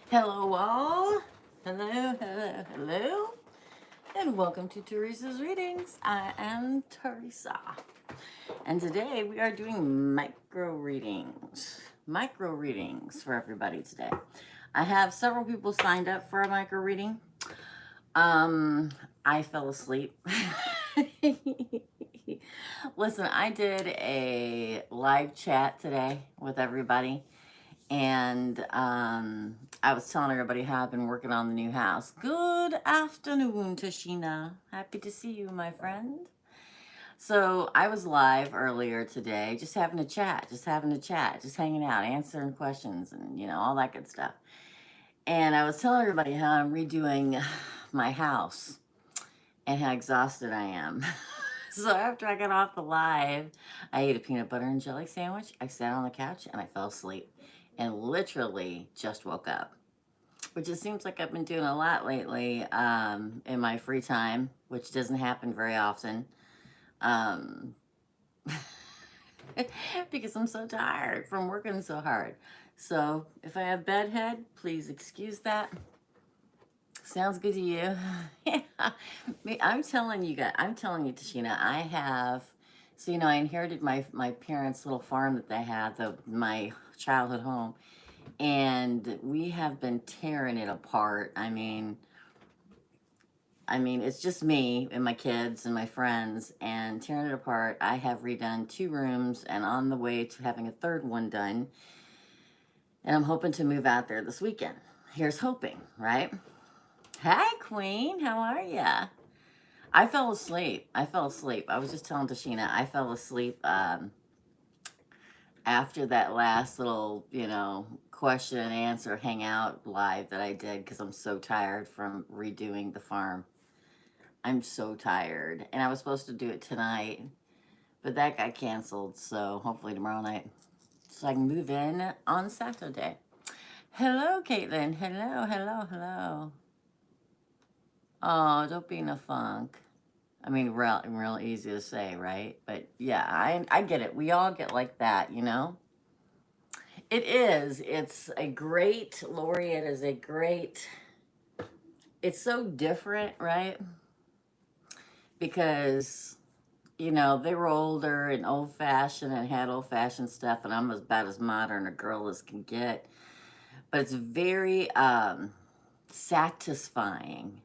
Hello, all. Hello, hello, hello. And welcome to Teresa's Readings. I am Teresa. And today we are doing micro readings. Micro readings for everybody today. I have several people signed up for a micro reading. I fell asleep. Listen, I did a live chat today with everybody. And I was telling everybody how I've been working on the new house. Good afternoon, Tashina. Happy to see you, my friend. So I was live earlier today, just having a chat, just hanging out, answering questions, and all that good stuff. And I was telling everybody how I'm redoing my house and how exhausted I am. So after I got off the live, I ate a peanut butter and jelly sandwich. I sat on the couch and I fell asleep and literally just woke up, which it seems like I've been doing a lot lately in my free time, which doesn't happen very often um, because I'm so tired from working so hard. So if I have bedhead, please excuse that. Sounds good to you? Yeah. I'm telling you guys, I'm telling you, Tashina, I have, so, I inherited my parents' little farm that they had, my childhood home, and we have been tearing it apart. It's just me and my kids and my friends, and tearing it apart. I have redone 2 rooms and on the way to having a third one done, and I'm hoping to move out there this weekend. Here's hoping, right? Hi, Queen. How are ya? I fell asleep. I was just telling Tashina, I fell asleep after that last little, question and answer hangout live that I did because I'm so tired from redoing the farm. I'm so tired. And I was supposed to do it tonight, but that got canceled. So hopefully tomorrow night. So I can move in on Saturday. Hello, Caitlin. Hello, hello, hello. Oh, don't be in a funk. Real easy to say, right? But yeah, I get it. We all get like that, It is. It's a great, Lori, it is a great, it's so different, right? Because, they were older and old fashioned and had old fashioned stuff, and I'm about as modern a girl as can get. But it's very satisfying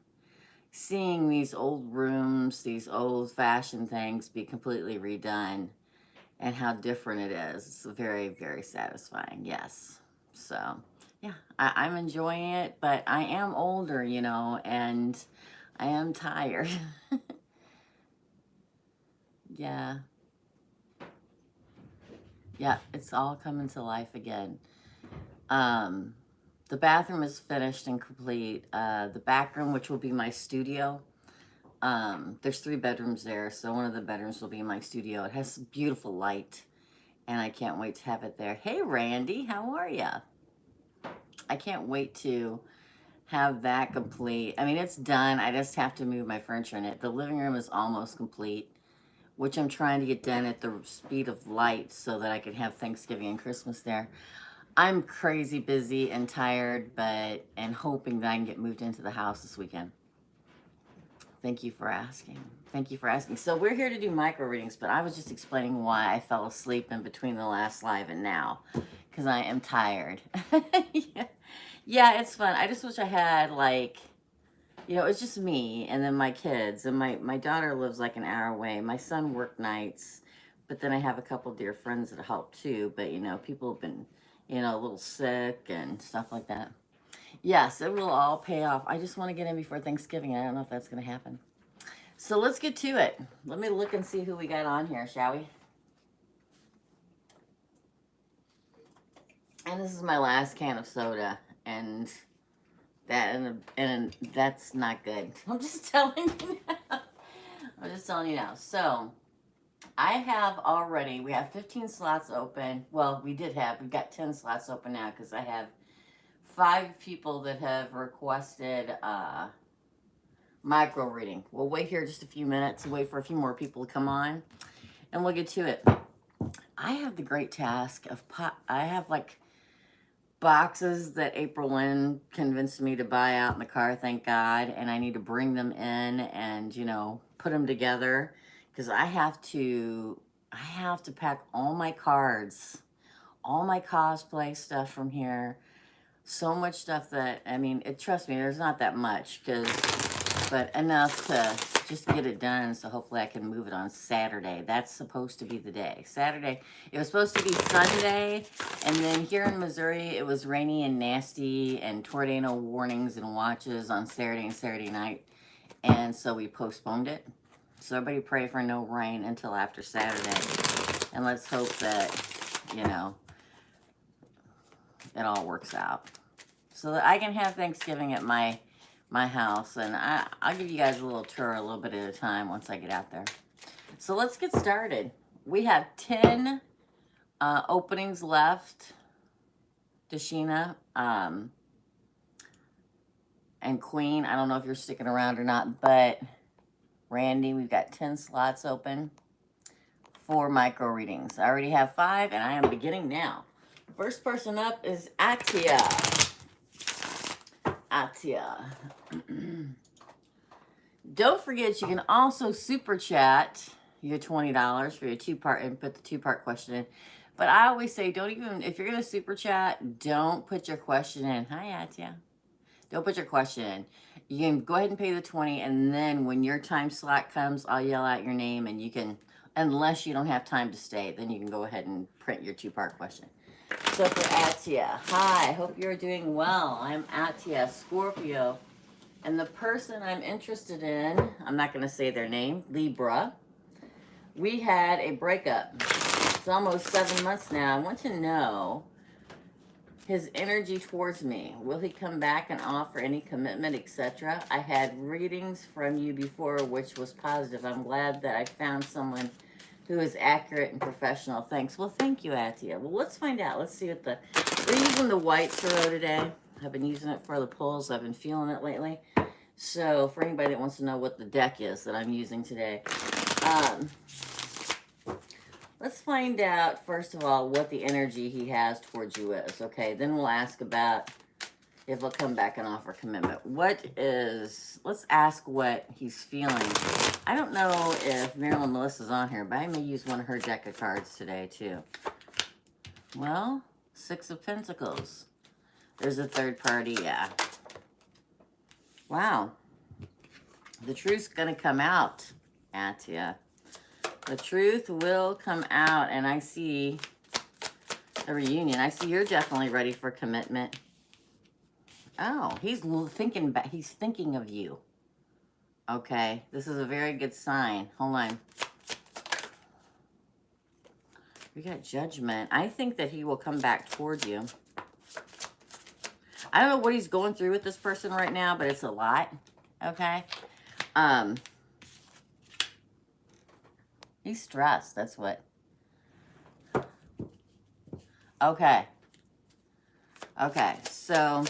seeing these old rooms, these old fashioned things be completely redone and how different it is. It's very, very satisfying. Yes. So, yeah, I'm enjoying it, but I am older, and I am tired. Yeah. Yeah, it's all coming to life again. Um, the bathroom is finished and complete. The back room, which will be my studio, there's 3 bedrooms there, so one of the bedrooms will be my studio. It has beautiful light, and I can't wait to have it there. Hey, Randy, how are ya? I can't wait to have that complete. It's done. I just have to move my furniture in it. The living room is almost complete, which I'm trying to get done at the speed of light so that I can have Thanksgiving and Christmas there. I'm crazy busy and tired, and hoping that I can get moved into the house this weekend. Thank you for asking. Thank you for asking. So we're here to do micro readings, but I was just explaining why I fell asleep in between the last live and now, because I am tired. Yeah. Yeah, it's fun. I just wish I had it's just me and then my kids, and my daughter lives like an hour away. My son worked nights, but then I have a couple dear friends that help too. But people have been a little sick and stuff like that. Yes, it will all pay off. I just want to get in before Thanksgiving. I don't know if that's going to happen. So let's get to it. Let me look and see who we got on here, shall we? And this is my last can of soda, and that's not good. I'm just telling you now. I'm just telling you now. So I have already. We have 15 slots open. Well, we've got 10 slots open now because I have 5 people that have requested micro reading. We'll wait here just a few minutes and wait for a few more people to come on, and we'll get to it. I have the great task of I have boxes that April Lynn convinced me to buy out in the car, thank God. And I need to bring them in and, you know, put them together because I have to pack all my cards, all my cosplay stuff from here. So much stuff that, I mean, trust me, there's not that much, but enough to just get it done. So hopefully I can move it on Saturday. That's supposed to be the day. Saturday, it was supposed to be Sunday. And then here in Missouri, it was rainy and nasty and tornado warnings and watches on Saturday and Saturday night. And so we postponed it. So everybody pray for no rain until after Saturday. And let's hope that, you know, it all works out so that I can have Thanksgiving at my house. And I'll give you guys a little tour a little bit at a time once I get out there. So let's get started. We have 10 openings left. Dashina and Queen, I don't know if you're sticking around or not, but Randy, we've got 10 slots open for micro readings. I already have 5 and I am beginning now. First person up is Atiya. Atiya. Don't forget, you can also super chat your $20 for your 2-part and put the 2-part question in. But I always say, don't even, if you're going to super chat, don't put your question in. Hi, Atiya. Don't put your question in. You can go ahead and pay the 20, and then when your time slot comes, I'll yell out your name, and you can, unless you don't have time to stay, then you can go ahead and print your 2-part question. So for Atiya, hi, hope you're doing well. I'm Atiya, Scorpio, and the person I'm interested in, I'm not going to say their name, Libra. We had a breakup. It's almost 7 months now. I want to know his energy towards me. Will he come back and offer any commitment, etc.? I had readings from you before, which was positive. I'm glad that I found someone who is accurate and professional. Thanks. Well, thank you, Atiya. Well, let's find out. Let's see what we're using the white tarot today. I've been using it for the pulls. I've been feeling it lately. So for anybody that wants to know what the deck is that I'm using today, let's find out, first of all, what the energy he has towards you is, okay? Then we'll ask about if he'll come back and offer commitment. Let's ask what he's feeling. I don't know if Marilyn Melissa's on here, but I may use one of her deck of cards today, too. Well, 6 of Pentacles. There's a third party, yeah. Wow. The truth's going to come out, Atiya. The truth will come out, and I see a reunion. I see you're definitely ready for commitment. Oh, he's thinking of you. Okay, this is a very good sign. Hold on. We got Judgment. I think that he will come back towards you. I don't know what he's going through with this person right now, but it's a lot. Okay. He's stressed. That's what. Okay. Okay. So,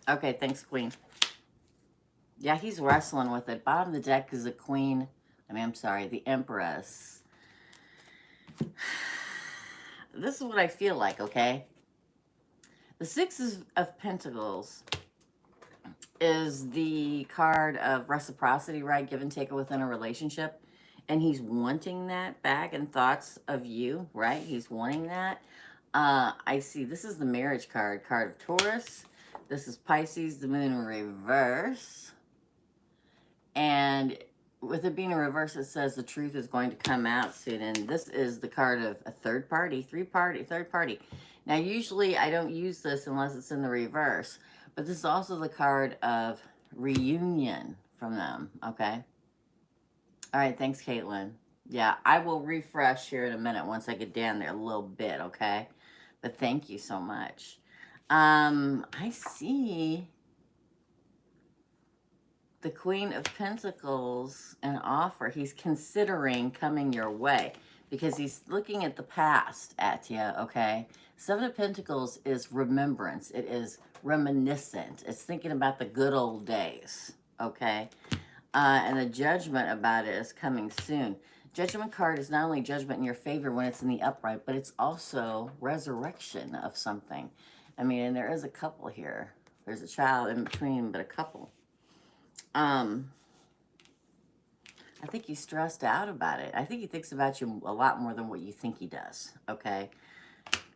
okay. Thanks, Queen. Yeah, he's wrestling with it. Bottom of the deck is the Queen. I'm sorry, the Empress. This is what I feel like, okay? The 6 of Pentacles is the card of reciprocity, right? Give and take within a relationship. And he's wanting that back and thoughts of you, right? He's wanting that. I see this is the marriage card of Taurus. This is Pisces, the moon in reverse. And with it being in reverse, it says the truth is going to come out soon. And this is the card of a third party, third party. Now, usually I don't use this unless it's in the reverse. But this is also the card of reunion from them, okay? All right, thanks, Caitlin. Yeah, I will refresh here in a minute once I get down there a little bit, okay? But thank you so much. I see the Queen of Pentacles, an offer. He's considering coming your way because he's looking at the past, Atiya, okay? 7 of Pentacles is remembrance. It is reminiscent. It's thinking about the good old days, okay? And the Judgment about it is coming soon. Judgment card is not only judgment in your favor when it's in the upright, but it's also resurrection of something. I mean, and there is a couple here. There's a child in between, but a couple. I think he's stressed out about it. I think he thinks about you a lot more than what you think he does, okay?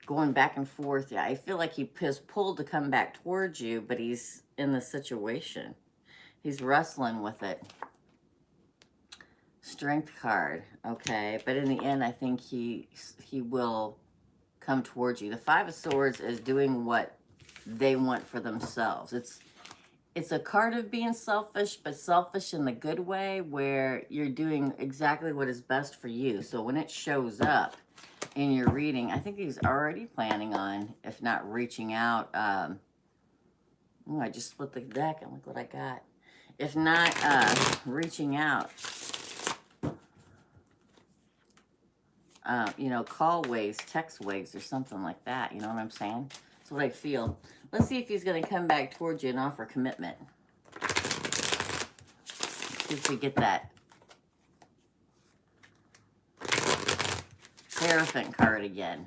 Going back and forth, yeah, I feel like he is pulled to come back towards you, but he's in the situation. He's wrestling with it. Strength card, okay? But in the end, I think he will come towards you. The Five of Swords is doing what they want for themselves. It's a card of being selfish, but selfish in the good way, where you're doing exactly what is best for you. So when it shows up in your reading, I think he's already planning on, if not reaching out. I just split the deck and look what I got. If not reaching out, call waves, text waves, or something like that. You know what I'm saying? That's what I feel. Let's see if he's going to come back towards you and offer commitment. See if we get that Hierophant card again.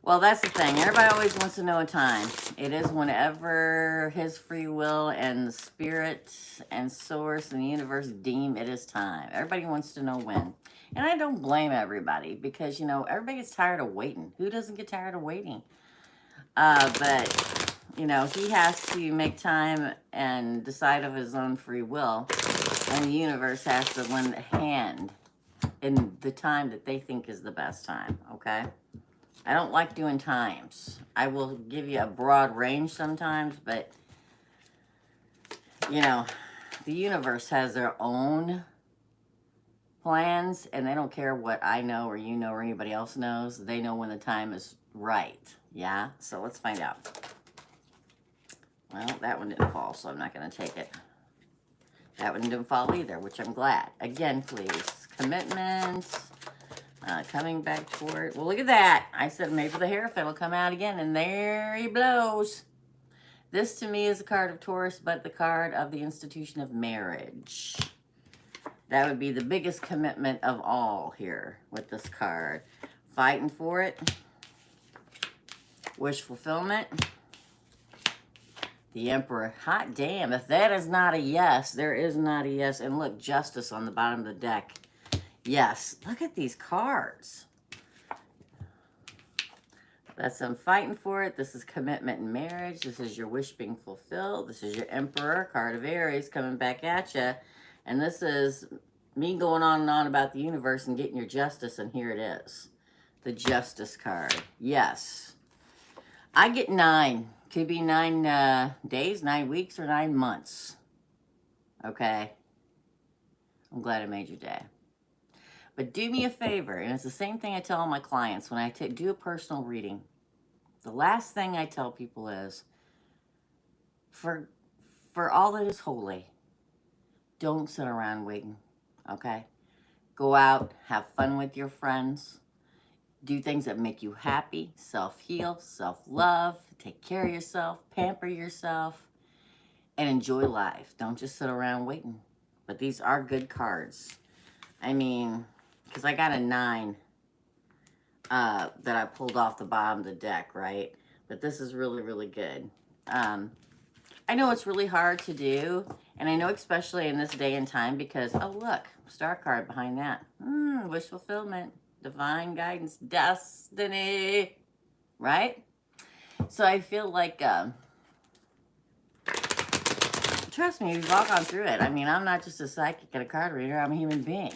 Well, that's the thing. Everybody always wants to know a time. It is whenever his free will and the spirit and source and the universe deem it is time. Everybody wants to know when. And I don't blame everybody because, everybody gets tired of waiting. Who doesn't get tired of waiting? But, he has to make time and decide of his own free will. And the universe has to lend a hand in the time that they think is the best time, okay? I don't like doing times. I will give you a broad range sometimes, but, the universe has their own plans, and they don't care what I know or you know or anybody else knows. They know when the time is right, yeah? So let's find out. Well, that one didn't fall, so I'm not going to take it. That one didn't fall either, which I'm glad. Again, please. Commitments. Coming back toward... Well, look at that. I said maybe the Hierophant will come out again, and there he blows. This, to me, is a card of Taurus, but the card of the institution of marriage. That would be the biggest commitment of all here with this card. Fighting for it. Wish fulfillment. The Emperor. Hot damn. If that is not a yes, there is not a yes. And look, Justice on the bottom of the deck. Yes. Look at these cards. That's them fighting for it. This is commitment and marriage. This is your wish being fulfilled. This is your Emperor, card of Aries, coming back at you. And this is me going on and on about the universe and getting your justice, and here it is. The Justice card. Yes. I get 9. Could be 9 days, 9 weeks, or 9 months. Okay? I'm glad I made your day. But do me a favor, and it's the same thing I tell all my clients when I do a personal reading. The last thing I tell people is, for all that is holy, don't sit around waiting, okay? Go out, have fun with your friends, do things that make you happy, self-heal, self-love, take care of yourself, pamper yourself, and enjoy life. Don't just sit around waiting. But these are good cards. I mean, because I got a 9 that I pulled off the bottom of the deck, right? But this is really, really good. I know it's really hard to do, and I know especially in this day and time because, oh, look, star card behind that. Wish fulfillment, divine guidance, destiny, right? So I feel like, trust me, we've all gone through it. I mean, I'm not just a psychic and a card reader. I'm a human being.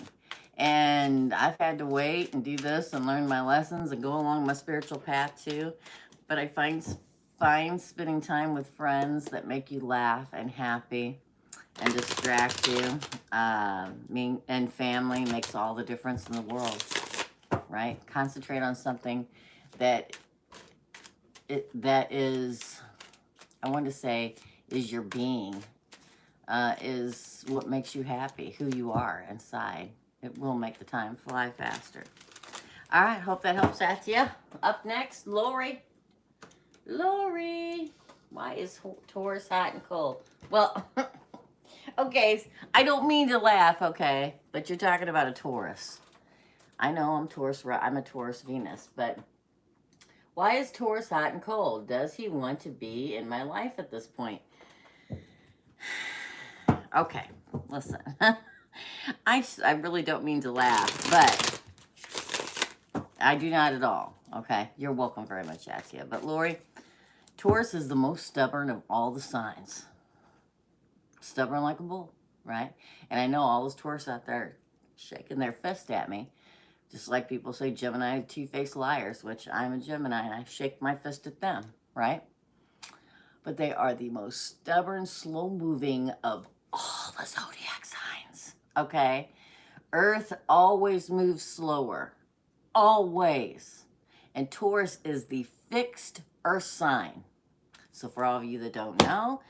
And I've had to wait and do this and learn my lessons and go along my spiritual path too. But I find spending time with friends that make you laugh and happy and distract you. Me and family makes all the difference in the world, right? Concentrate on something that is, I want to say, is your being, is what makes you happy, who you are inside. It will make the time fly faster. All right, hope that helps, Atiya. Up next, Lori. Lori, why is Taurus hot and cold? Well, okay, I don't mean to laugh, okay, but you're talking about a Taurus. I know I'm a Taurus Venus, but Why is Taurus hot and cold? Does he want to be in my life at this point? Okay, listen. I really don't mean to laugh, but I do not at all. Okay, you're welcome very much, Atiya. But Lori, Taurus is the most stubborn of all the signs. Stubborn like a bull, right? And I know all those Taurus out there shaking their fist at me. Just like people say Gemini two-faced liars, which I'm a Gemini and I shake my fist at them, right? But they are the most stubborn, slow-moving of all the zodiac signs, okay? Earth always moves slower, always. And Taurus is the fixed Earth sign. So for all of you that don't know,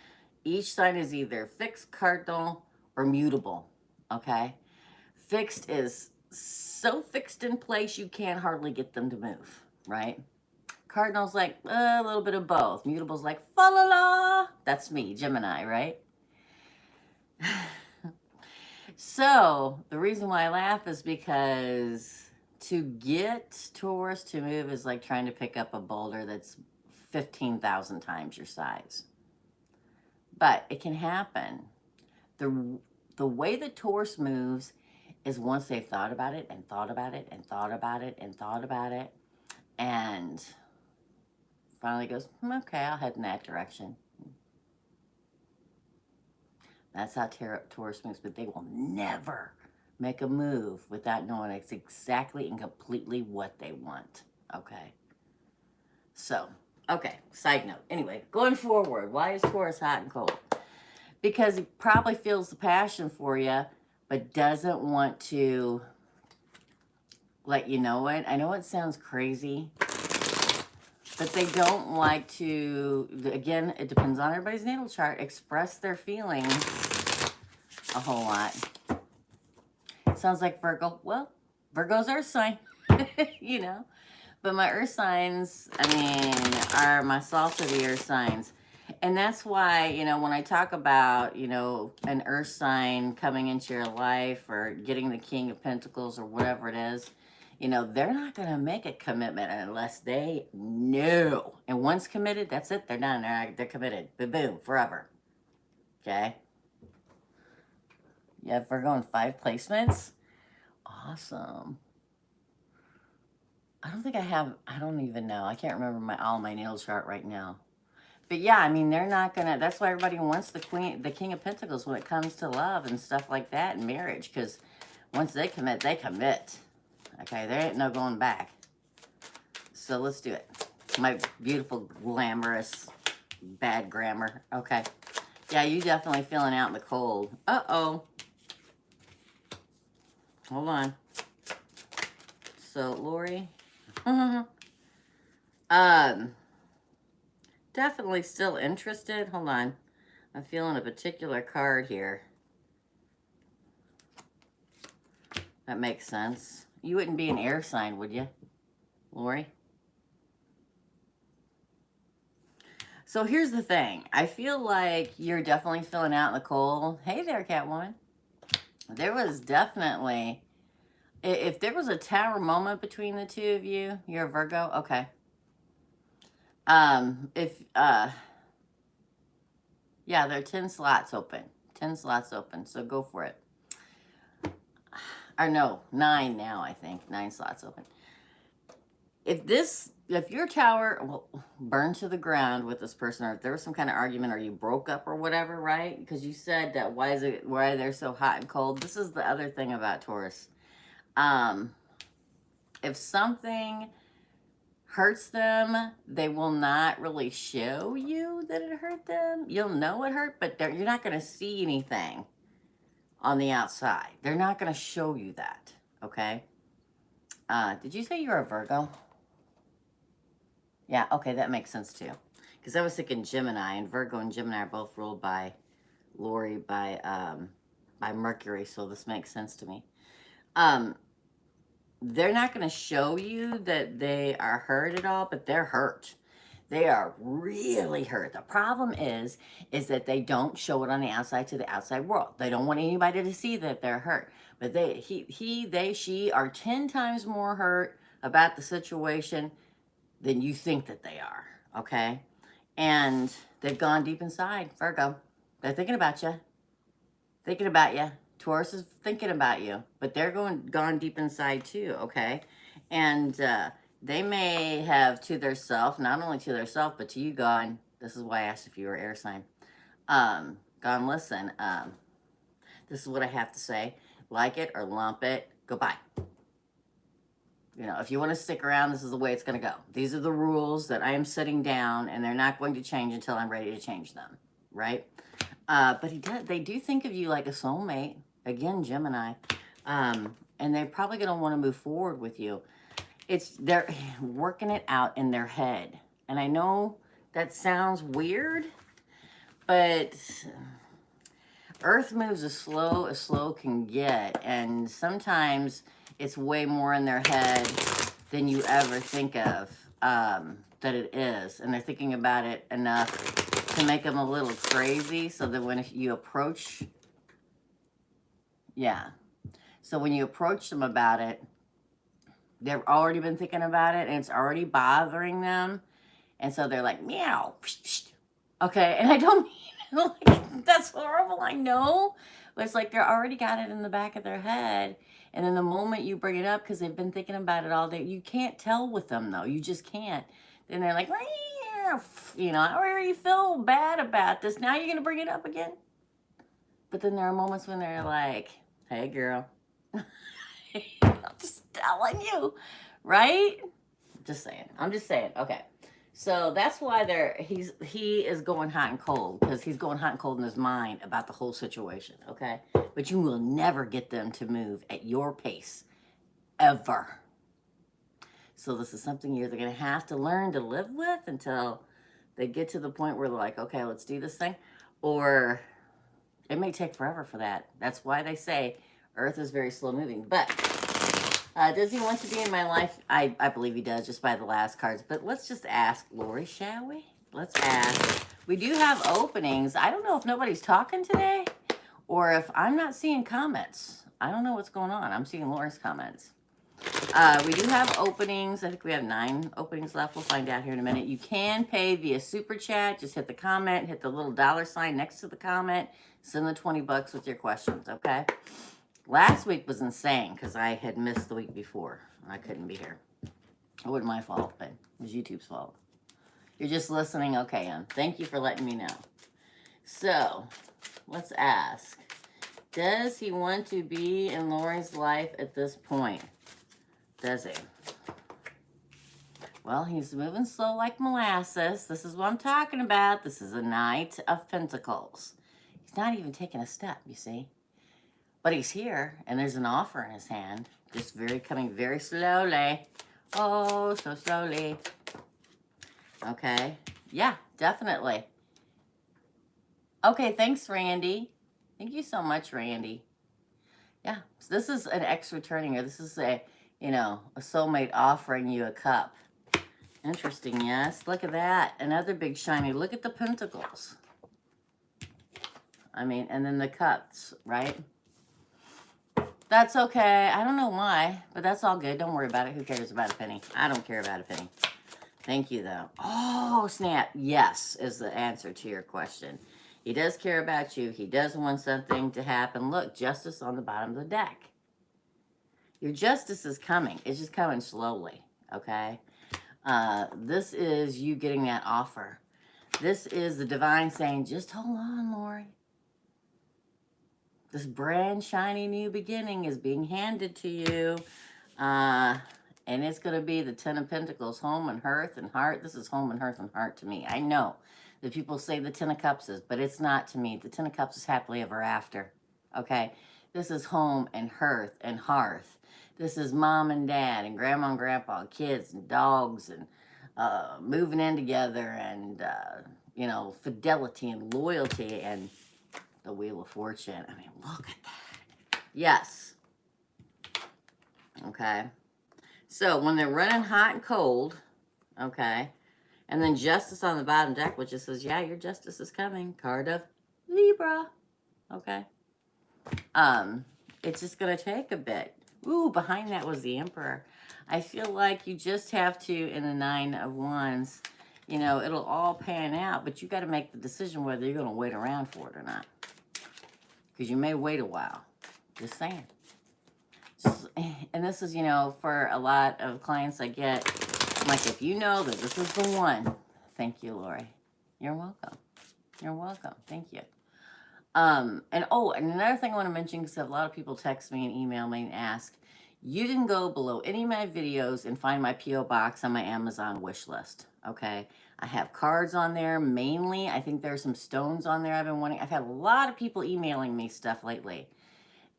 each sign is either fixed, cardinal, or mutable, okay? Fixed is so fixed in place you can't hardly get them to move, right? Cardinal's like a little bit of both. Mutable's like fa la la. That's me, Gemini, right? So the reason why I laugh is because to get Taurus to move is like trying to pick up a boulder that's 15,000 times your size. But it can happen. The way that Taurus moves is once they've thought about it and thought about it and thought about it and thought about it and finally goes, okay, I'll head in that direction. That's how Taurus moves, but they will never make a move without knowing it's exactly and completely what they want, okay? So, okay, side note. Anyway, going forward, why is Taurus hot and cold? Because he probably feels the passion for you, but doesn't want to let you know it. I know it sounds crazy, but they don't like to, again, it depends on everybody's natal chart, express their feelings a whole lot. Sounds like Virgo. Well, Virgo's earth sign, you know. But my earth signs, I mean, are my salt of the earth signs. And that's why, you know, when I talk about, you know, an earth sign coming into your life or getting the King of Pentacles or whatever it is, you know, they're not going to make a commitment unless they know. And once committed, that's it. They're done. They're committed. Boom, forever. Okay? Yeah, if we're going 5 placements, awesome. I don't think I have, I don't even know. I can't remember all my natal chart right now. But yeah, I mean, they're not going to, that's why everybody wants the King of Pentacles when it comes to love and stuff like that and marriage. Because once they commit, they commit. Okay, there ain't no going back. So let's do it. My beautiful, glamorous, bad grammar. Okay. Yeah, you definitely feeling out in the cold. Uh-oh. Hold on. So, Lori. Definitely still interested. Hold on. I'm feeling a particular card here. That makes sense. You wouldn't be an air sign, would you, Lori? So here's the thing. I feel like you're definitely feeling out in the cold. Hey there, Catwoman. There was definitely, if there was a tower moment between the two of you, you're a Virgo? Okay. Yeah, there are 10 slots open. 10 slots open, so go for it. Or no, 9 now, I think. 9 slots open. If your tower burned to the ground with this person, or if there was some kind of argument, or you broke up or whatever, right? Because you said that why are they so hot and cold? This is the other thing about Taurus. If something hurts them, they will not really show you that it hurt them. You'll know it hurt, but you're not going to see anything on the outside. They're not going to show you that, okay? Did you say you're a Virgo? Yeah, okay, that makes sense too. Because I was thinking Gemini, and Virgo and Gemini are both ruled by Lori, by Mercury, so this makes sense to me. They're not going to show you that they are hurt at all, but they're hurt. They are really hurt. The problem is that they don't show it on the outside to the outside world. They don't want anybody to see that they're hurt. But she are 10 times more hurt about the situation than you think that they are, okay? And they've gone deep inside. Virgo, they're thinking about you. Thinking about you. Taurus is thinking about you. But they're gone deep inside too, okay? And they may have to their self, not only to their self, but to you gone, this is why I asked if you were air sign. Gone, listen, this is what I have to say. Like it or lump it, goodbye. You know, if you want to stick around, this is the way it's going to go. These are the rules that I am setting down, and they're not going to change until I'm ready to change them, right? But they do think of you like a soulmate. Again, Gemini. And they're probably going to want to move forward with you. They're working it out in their head. And I know that sounds weird, but Earth moves as slow can get. And sometimes it's way more in their head than you ever think of that it is. And they're thinking about it enough to make them a little crazy so that when you approach, so when you approach them about it, they've already been thinking about it and it's already bothering them. And so they're like, meow. Okay, and I don't mean like, that's horrible, I know. But it's like they're already got it in the back of their head. And then the moment you bring it up, because they've been thinking about it all day, you can't tell with them, though. You just can't. Then they're like, you know, I already feel bad about this. Now you're going to bring it up again? But then there are moments when they're like, hey, girl. I'm just telling you, right? I'm just saying. Okay. So that's why he is going hot and cold, because he's going hot and cold in his mind about the whole situation, okay? But you will never get them to move at your pace, ever. So this is something you're going to have to learn to live with until they get to the point where they're like, okay, let's do this thing. Or it may take forever for that. That's why they say Earth is very slow moving. But does he want to be in my life? I believe he does, just by the last cards. But let's just ask Lori, shall we? Let's ask. We do have openings. I don't know if nobody's talking today or if I'm not seeing comments. I don't know what's going on. I'm seeing Lori's comments. We do have openings. I think we have 9 openings left. We'll find out here in a minute. You can pay via Super Chat. Just hit the comment. Hit the little $sign next to the comment. Send the $20 with your questions, okay? Last week was insane because I had missed the week before. I couldn't be here. It wasn't my fault, but it was YouTube's fault. You're just listening? Okay, thank you for letting me know. So, let's ask. Does he want to be in Lori's life at this point? Does he? Well, he's moving slow like molasses. This is what I'm talking about. This is a Knight of Pentacles. He's not even taking a step, you see. But he's here, and there's an offer in his hand. Just coming very slowly. Oh, so slowly. Okay. Yeah, definitely. Okay, thanks, Randy. Thank you so much, Randy. Yeah, so this is an ex-returning, or this is a soulmate offering you a cup. Interesting, yes. Look at that. Another big shiny. Look at the pentacles. I mean, and then the cups, right? That's okay. I don't know why, but that's all good. Don't worry about it. Who cares about a penny? I don't care about a penny. Thank you, though. Oh, snap. Yes is the answer to your question. He does care about you. He does want something to happen. Look, justice on the bottom of the deck. Your justice is coming. It's just coming slowly, okay? This is you getting that offer. This is the divine saying, just hold on, Lori. This brand shiny new beginning is being handed to you. And it's going to be the 10 of Pentacles, home and hearth and heart. This is home and hearth and heart to me. I know that people say the 10 of Cups is, but it's not to me. The 10 of Cups is happily ever after. Okay? This is home and hearth and hearth. This is mom and dad and grandma and grandpa, kids and dogs and moving in together and, fidelity and loyalty and the Wheel of Fortune. I mean, look at that. Yes. Okay. So when they're running hot and cold, okay, and then justice on the bottom deck, which just says, yeah, your justice is coming. Card of Libra. Okay. It's just going to take a bit. Ooh, behind that was the Emperor. I feel like you just have to, in the Nine of Wands, you know, it'll all pan out, but you got to make the decision whether you're going to wait around for it or not. Because you may wait a while. Just saying. And this is, you know, for a lot of clients I get, I'm like, if you know that this is the one, thank you, Lori. You're welcome. You're welcome. Thank you. And oh, and another thing I want to mention, because a lot of people text me and email me and ask, you can go below any of my videos and find my P.O. box on my Amazon wish list. Okay. I have cards on there mainly. I think there's some stones on there I've been wanting. I've had a lot of people emailing me stuff lately.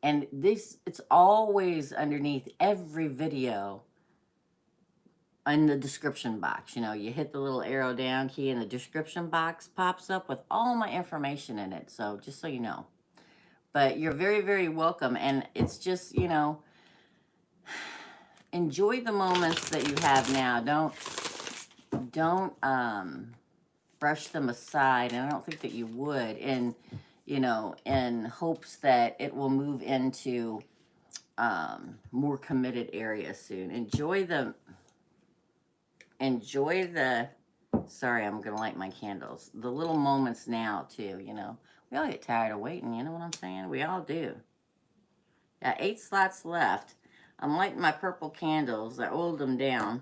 And this, it's always underneath every video in the description box. You know, you hit the little arrow down key and the description box pops up with all my information in it. So just so you know. But you're very, very welcome. And it's just, you know, enjoy the moments that you have now. Don't brush them aside. And I don't think that you would, in, you know, in hopes that it will move into more committed areas soon. Enjoy the, sorry, I'm gonna light my candles, the little moments now too. You know, we all get tired of waiting, you know what I'm saying? We all do. Got 8 slots left. I'm lighting my purple candles. I oiled them down.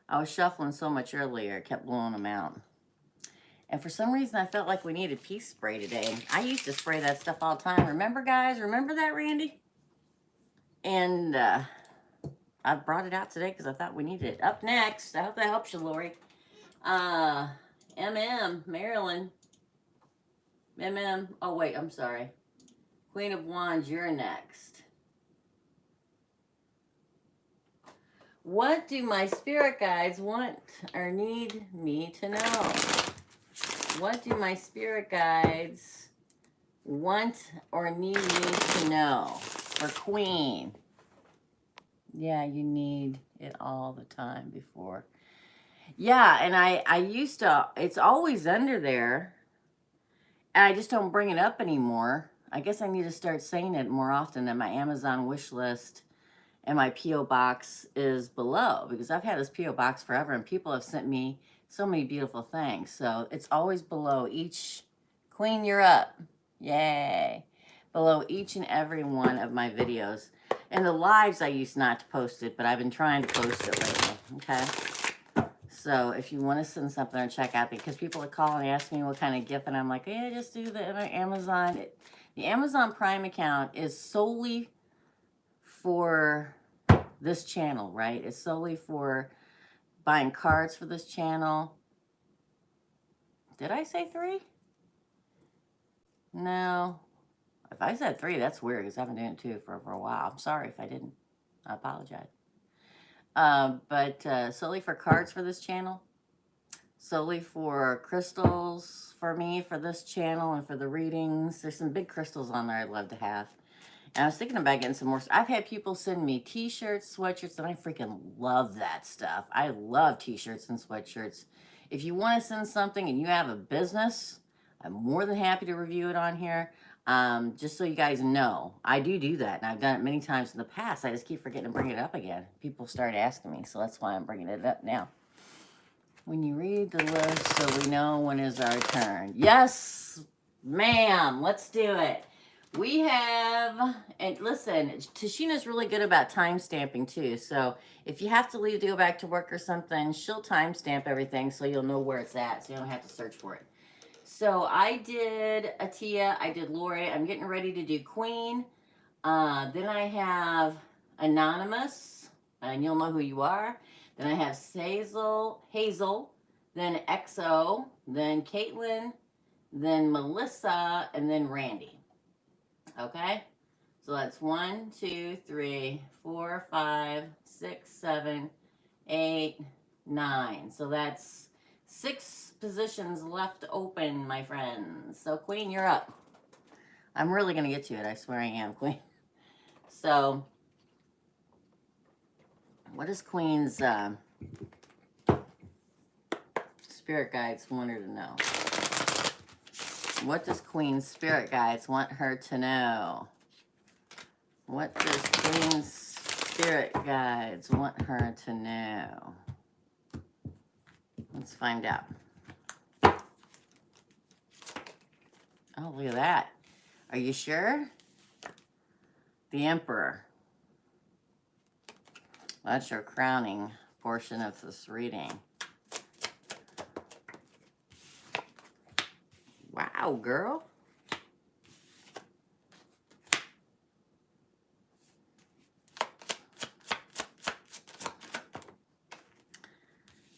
I was shuffling so much earlier, I kept blowing them out. And for some reason, I felt like we needed peace spray today. I used to spray that stuff all the time. Remember, guys? Remember that, Randy? And I brought it out today because I thought we needed it. Up next, I hope that helps you, Lori. Marilyn. Oh, wait, I'm sorry. Queen of Wands, you're next. What do my spirit guides want or need me to know? What do my spirit guides want or need me to know for Queen? Yeah, you need it all the time before. Yeah, and I used to, it's always under there. And I just don't bring it up anymore. I guess I need to start saying it more often, that my Amazon wish list and my P.O. box is below, because I've had this P.O. box forever and people have sent me so many beautiful things. So it's always below each. Queen, you're up. Yay. Below each and every one of my videos. And the lives, I used not to post it, but I've been trying to post it lately. Okay. So if you want to send something or check out, because people are calling and asking me what kind of gift, and I'm like, yeah, just do the Amazon. The Amazon Prime account is solely for this channel, right? It's solely for buying cards for this channel. Did I say 3? No. If I said 3, that's weird, because I've been doing it too for a while. I'm sorry if I didn't. I apologize. But solely for cards for this channel. Solely for crystals for me, for this channel, and for the readings. There's some big crystals on there I'd love to have. And I was thinking about getting some more. I've had people send me t-shirts, sweatshirts, and I freaking love that stuff. I love t-shirts and sweatshirts. If you want to send something and you have a business, I'm more than happy to review it on here. Just so you guys know, I do that. And I've done it many times in the past. I just keep forgetting to bring it up again. People start asking me, so that's why I'm bringing it up now. When you read the list so we know when is our turn. Yes, ma'am. Let's do it. We have, and listen, Tashina's really good about time stamping too. So if you have to leave to go back to work or something, she'll time stamp everything so you'll know where it's at, so you don't have to search for it. So I did Atiya, I did Lori. I'm getting ready to do Queen. Then I have Anonymous, and you'll know who you are. Then I have Hazel, then XO, then Caitlin, then Melissa, and then Randy. Okay, so that's 1, 2, 3, 4, 5, 6, 7, 8, 9. So that's 6 positions left open, my friends. So Queen, you're up. I'm really gonna get to it. I swear I am, Queen. So, what is Queen's spirit guides want her to know? What does Queen's spirit guides want her to know? What does Queen's spirit guides want her to know? Let's find out. Oh, look at that. Are you sure? The Emperor. That's your crowning portion of this reading. Wow, girl.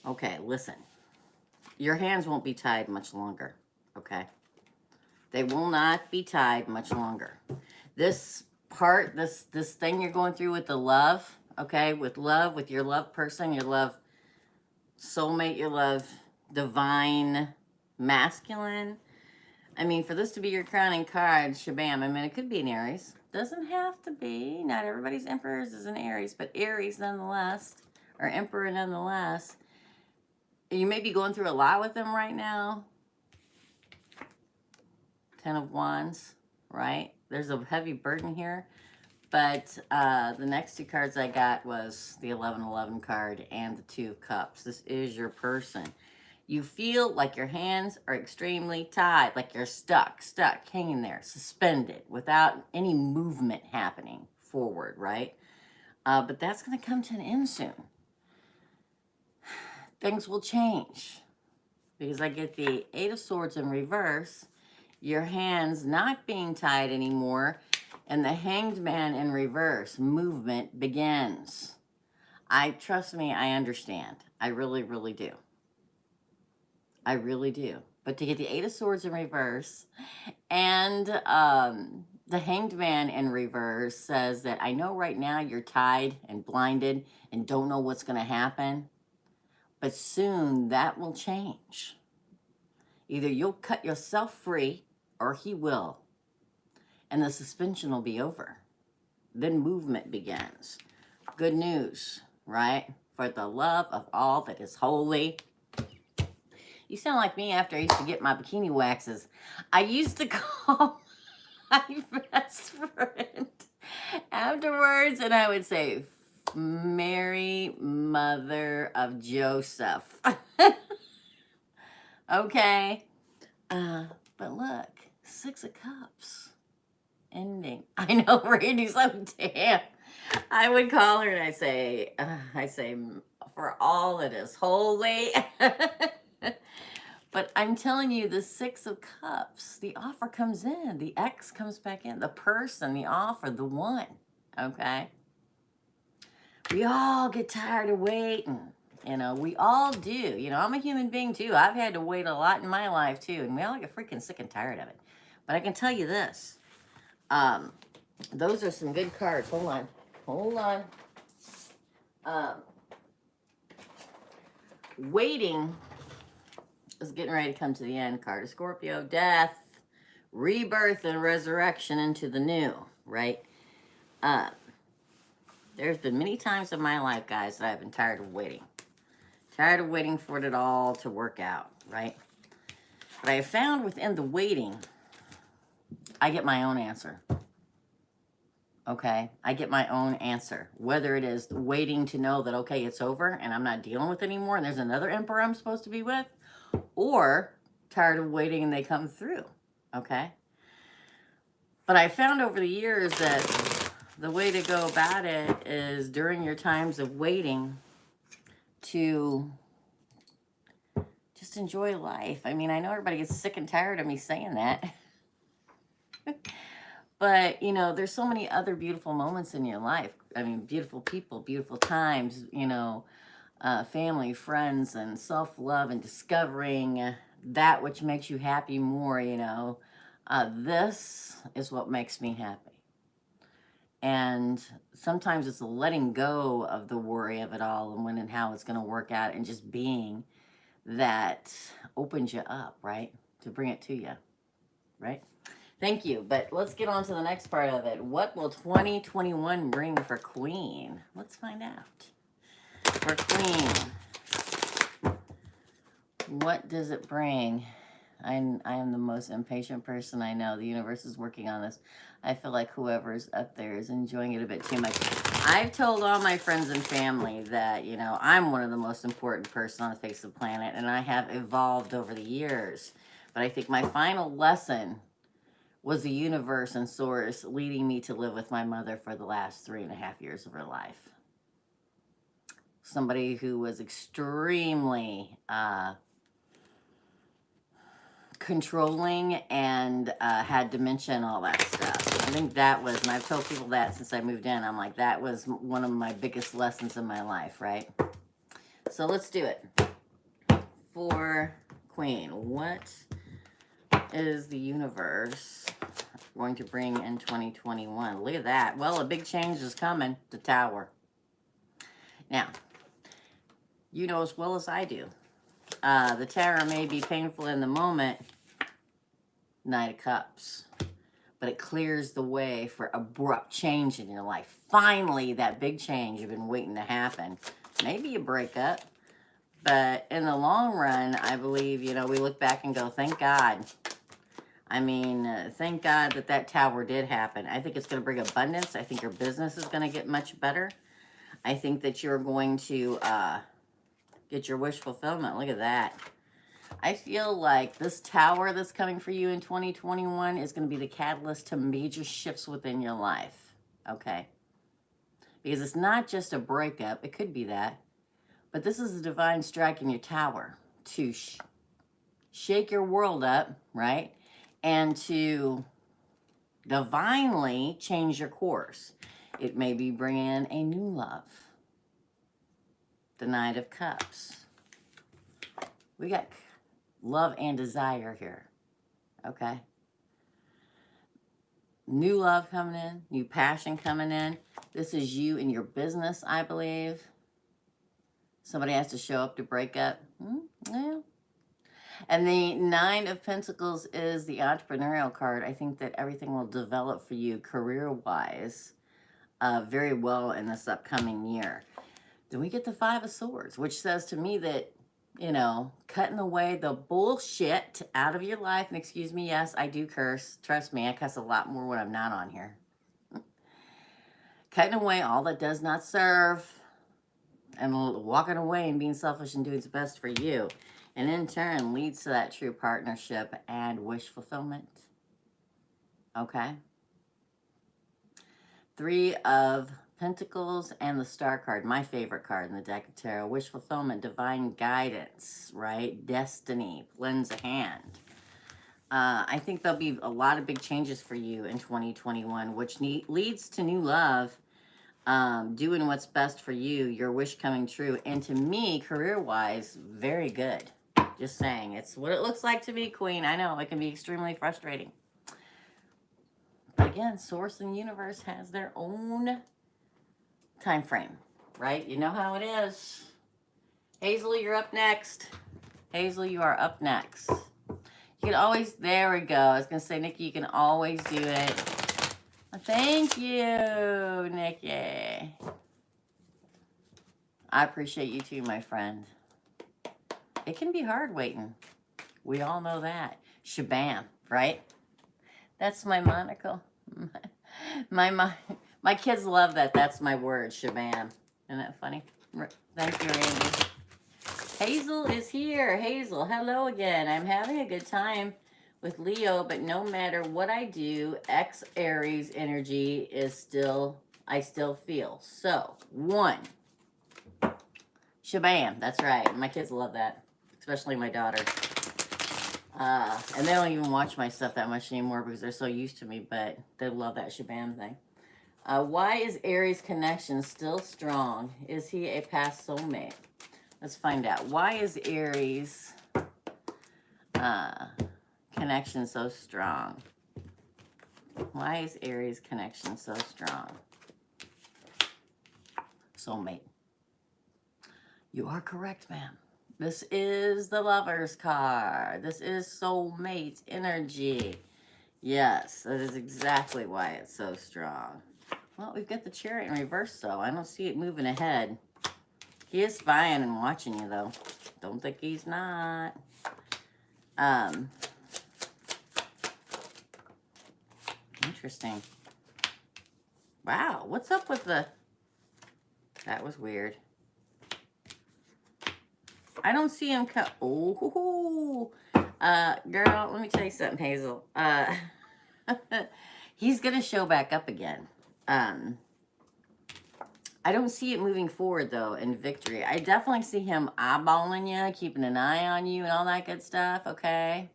Okay, listen. Your hands won't be tied much longer, okay? They will not be tied much longer. This part, this thing you're going through with the love, okay? With love, with your love person, your love soulmate, your love divine masculine. I mean, for this to be your crowning card, shabam. I mean, it could be an Aries. Doesn't have to be. Not everybody's Emperors is an Aries, but Aries nonetheless, or Emperor nonetheless. You may be going through a lot with them right now. 10 of Wands, right? There's a heavy burden here. But the next two cards I got was the 1111 card and the 2 of Cups. This is your person. You feel like your hands are extremely tied, like you're stuck, hanging there, suspended, without any movement happening forward, right? But that's going to come to an end soon. Things will change because I get the 8 of Swords in reverse, your hands not being tied anymore, and the Hanged Man in reverse. Movement begins. Trust me, I understand. I really, really do. I really do. But to get the 8 of Swords in reverse and the Hanged Man in reverse says that I know right now you're tied and blinded and don't know what's going to happen. But soon that will change. Either you'll cut yourself free or he will. And the suspension will be over. Then movement begins. Good news, right? For the love of all that is holy. You sound like me after I used to get my bikini waxes. I used to call my best friend afterwards and I would say, Mary, Mother of Joseph. Okay. But look, 6 of Cups. Ending. I know, Randy's like, damn. I would call her and I say, for all that is holy. But I'm telling you, the 6 of Cups, the offer comes in. The X comes back in. The person, the offer, the one. Okay? We all get tired of waiting. You know, we all do. You know, I'm a human being too. I've had to wait a lot in my life too. And we all get freaking sick and tired of it. But I can tell you this. Those are some good cards. Hold on. Hold on. Waiting is getting ready to come to the end. Card of Scorpio, death, rebirth, and resurrection into the new, right? There's been many times in my life, guys, that I've been tired of waiting. Tired of waiting for it all to work out, right? But I found within the waiting, I get my own answer. Okay? I get my own answer. Whether it is waiting to know that, okay, it's over and I'm not dealing with it anymore and there's another emperor I'm supposed to be with, or tired of waiting and they come through. Okay? But I found over the years that the way to go about it is during your times of waiting to just enjoy life. I mean, I know everybody gets sick and tired of me saying that. But, you know, there's so many other beautiful moments in your life. I mean, beautiful people, beautiful times, you know, family, friends, and self-love and discovering that which makes you happy more, you know. This is what makes me happy. And sometimes it's letting go of the worry of it all and when and how it's going to work out and just being that opens you up, right? To bring it to you, right? Thank you. But let's get on to the next part of it. What will 2021 bring for Queen? Let's find out. For Queen, what does it bring I am the most impatient person I know. The universe is working on this. I feel like whoever's up there is enjoying it a bit too much. I've told all my friends and family that, you know, I'm one of the most important person on the face of the planet, and I have evolved over the years. But I think my final lesson was the universe and source leading me to live with my mother for the last 3.5 years of her life. Somebody who was extremely controlling and had dementia and all that stuff. I think that was, and I've told people that since I moved in, I'm like, that was one of my biggest lessons in my life, right? So let's do it. For Queen, what is the universe going to bring in 2021? Look at that. Well, a big change is coming. The Tower. Now, you know as well as I do, the Tower may be painful in the moment, Knight of Cups, but it clears the way for abrupt change in your life. Finally, that big change you've been waiting to happen. Maybe a breakup, but in the long run, I believe, you know, we look back and go, thank God. I mean, thank God that that Tower did happen. I think it's going to bring abundance. I think your business is going to get much better. I think that you're going to get your wish fulfillment. Look at that. I feel like this Tower that's coming for you in 2021 is going to be the catalyst to major shifts within your life. Okay? Because it's not just a breakup. It could be that. But this is a divine strike in your Tower to shake your world up, right? And to divinely change your course. It may be bringing in a new love. The Knight of Cups. We got love and desire here. Okay? New love coming in. New passion coming in. This is you in your business, I believe. Somebody has to show up to break up. Yeah. And the Nine of Pentacles is the entrepreneurial card. I think that everything will develop for you career-wise very well in this upcoming year. Then we get the Five of Swords, which says to me that, you know, cutting away the bullshit out of your life. And excuse me, yes, I do curse. Trust me, I cuss a lot more when I'm not on here. Cutting away all that does not serve and walking away and being selfish and doing what's best for you. And in turn leads to that true partnership and wish fulfillment. Okay? Three of Pentacles and the Star card, my favorite card in the deck of tarot. Wish fulfillment, divine guidance, right? Destiny, lends a hand. I think there'll be a lot of big changes for you in 2021, which leads to new love, doing what's best for you, your wish coming true. And to me, career-wise, very good. Just saying. It's what it looks like to me, Queen. I know, it can be extremely frustrating. But again, Source and Universe has their own time frame, right? You know how it is. Hazel, you're up next. Hazel, you are up next. You can always, there we go. I was going to say, Nikki, you can always do it. Thank you, Nikki. I appreciate you too, my friend. It can be hard waiting. We all know that. Shabam, right? That's my monocle. My kids love that. That's my word, shabam. Isn't that funny? Thank you, Randy. Hazel is here. Hazel, hello again. I'm having a good time with Leo, but no matter what I do, ex-Aries energy is still, I still feel. So, 1. Shabam, that's right. My kids love that, especially my daughter. And they don't even watch my stuff that much anymore because they're so used to me, but they love that shabam thing. Why is Aries' connection still strong? Is he a past soulmate? Let's find out. Why is Aries' connection so strong? Why is Aries' connection so strong? Soulmate. You are correct, ma'am. This is the Lover's card. This is soulmate energy. Yes, that is exactly why it's so strong. Well, we've got the Chariot in reverse, though. I don't see it moving ahead. He is spying and watching you, though. Don't think he's not. Interesting. Wow, what's up with the... That was weird. I don't see him come... Oh, girl, let me tell you something, Hazel. He's going to show back up again. I don't see it moving forward, though, in victory. I definitely see him eyeballing you, keeping an eye on you, and all that good stuff, okay?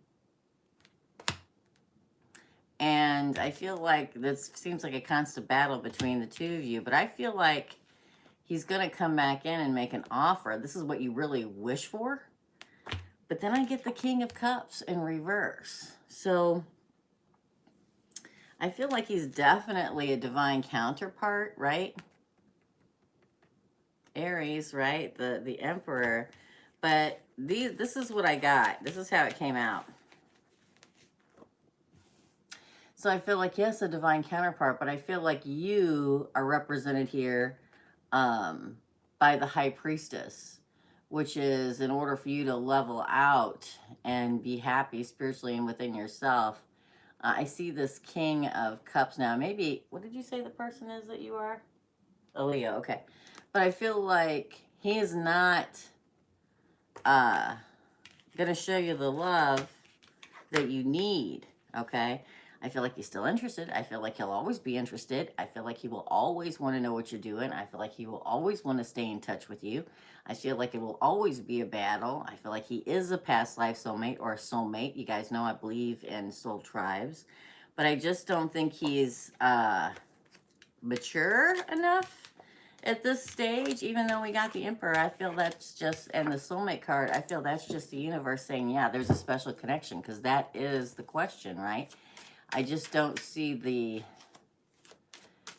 And I feel like this seems like a constant battle between the two of you, but I feel like he's going to come back in and make an offer. This is what you really wish for. But then I get the King of Cups in reverse. So I feel like he's definitely a divine counterpart, right? Aries, right? The Emperor. But this is what I got. This is how it came out. So I feel like, yes, a divine counterpart, but I feel like you are represented here by the High Priestess, which is in order for you to level out and be happy spiritually and within yourself. I see this King of Cups now. Maybe, what did you say the person is that you are? A Leo, okay. But I feel like he is not going to show you the love that you need, okay? I feel like he's still interested. I feel like he'll always be interested. I feel like he will always want to know what you're doing. I feel like he will always want to stay in touch with you. I feel like it will always be a battle. I feel like he is a past life soulmate or a soulmate. You guys know I believe in soul tribes. But I just don't think he's mature enough at this stage. Even though we got the Emperor, I feel that's just, and the soulmate card, I feel that's just the universe saying, yeah, there's a special connection, because that is the question, right? I just don't see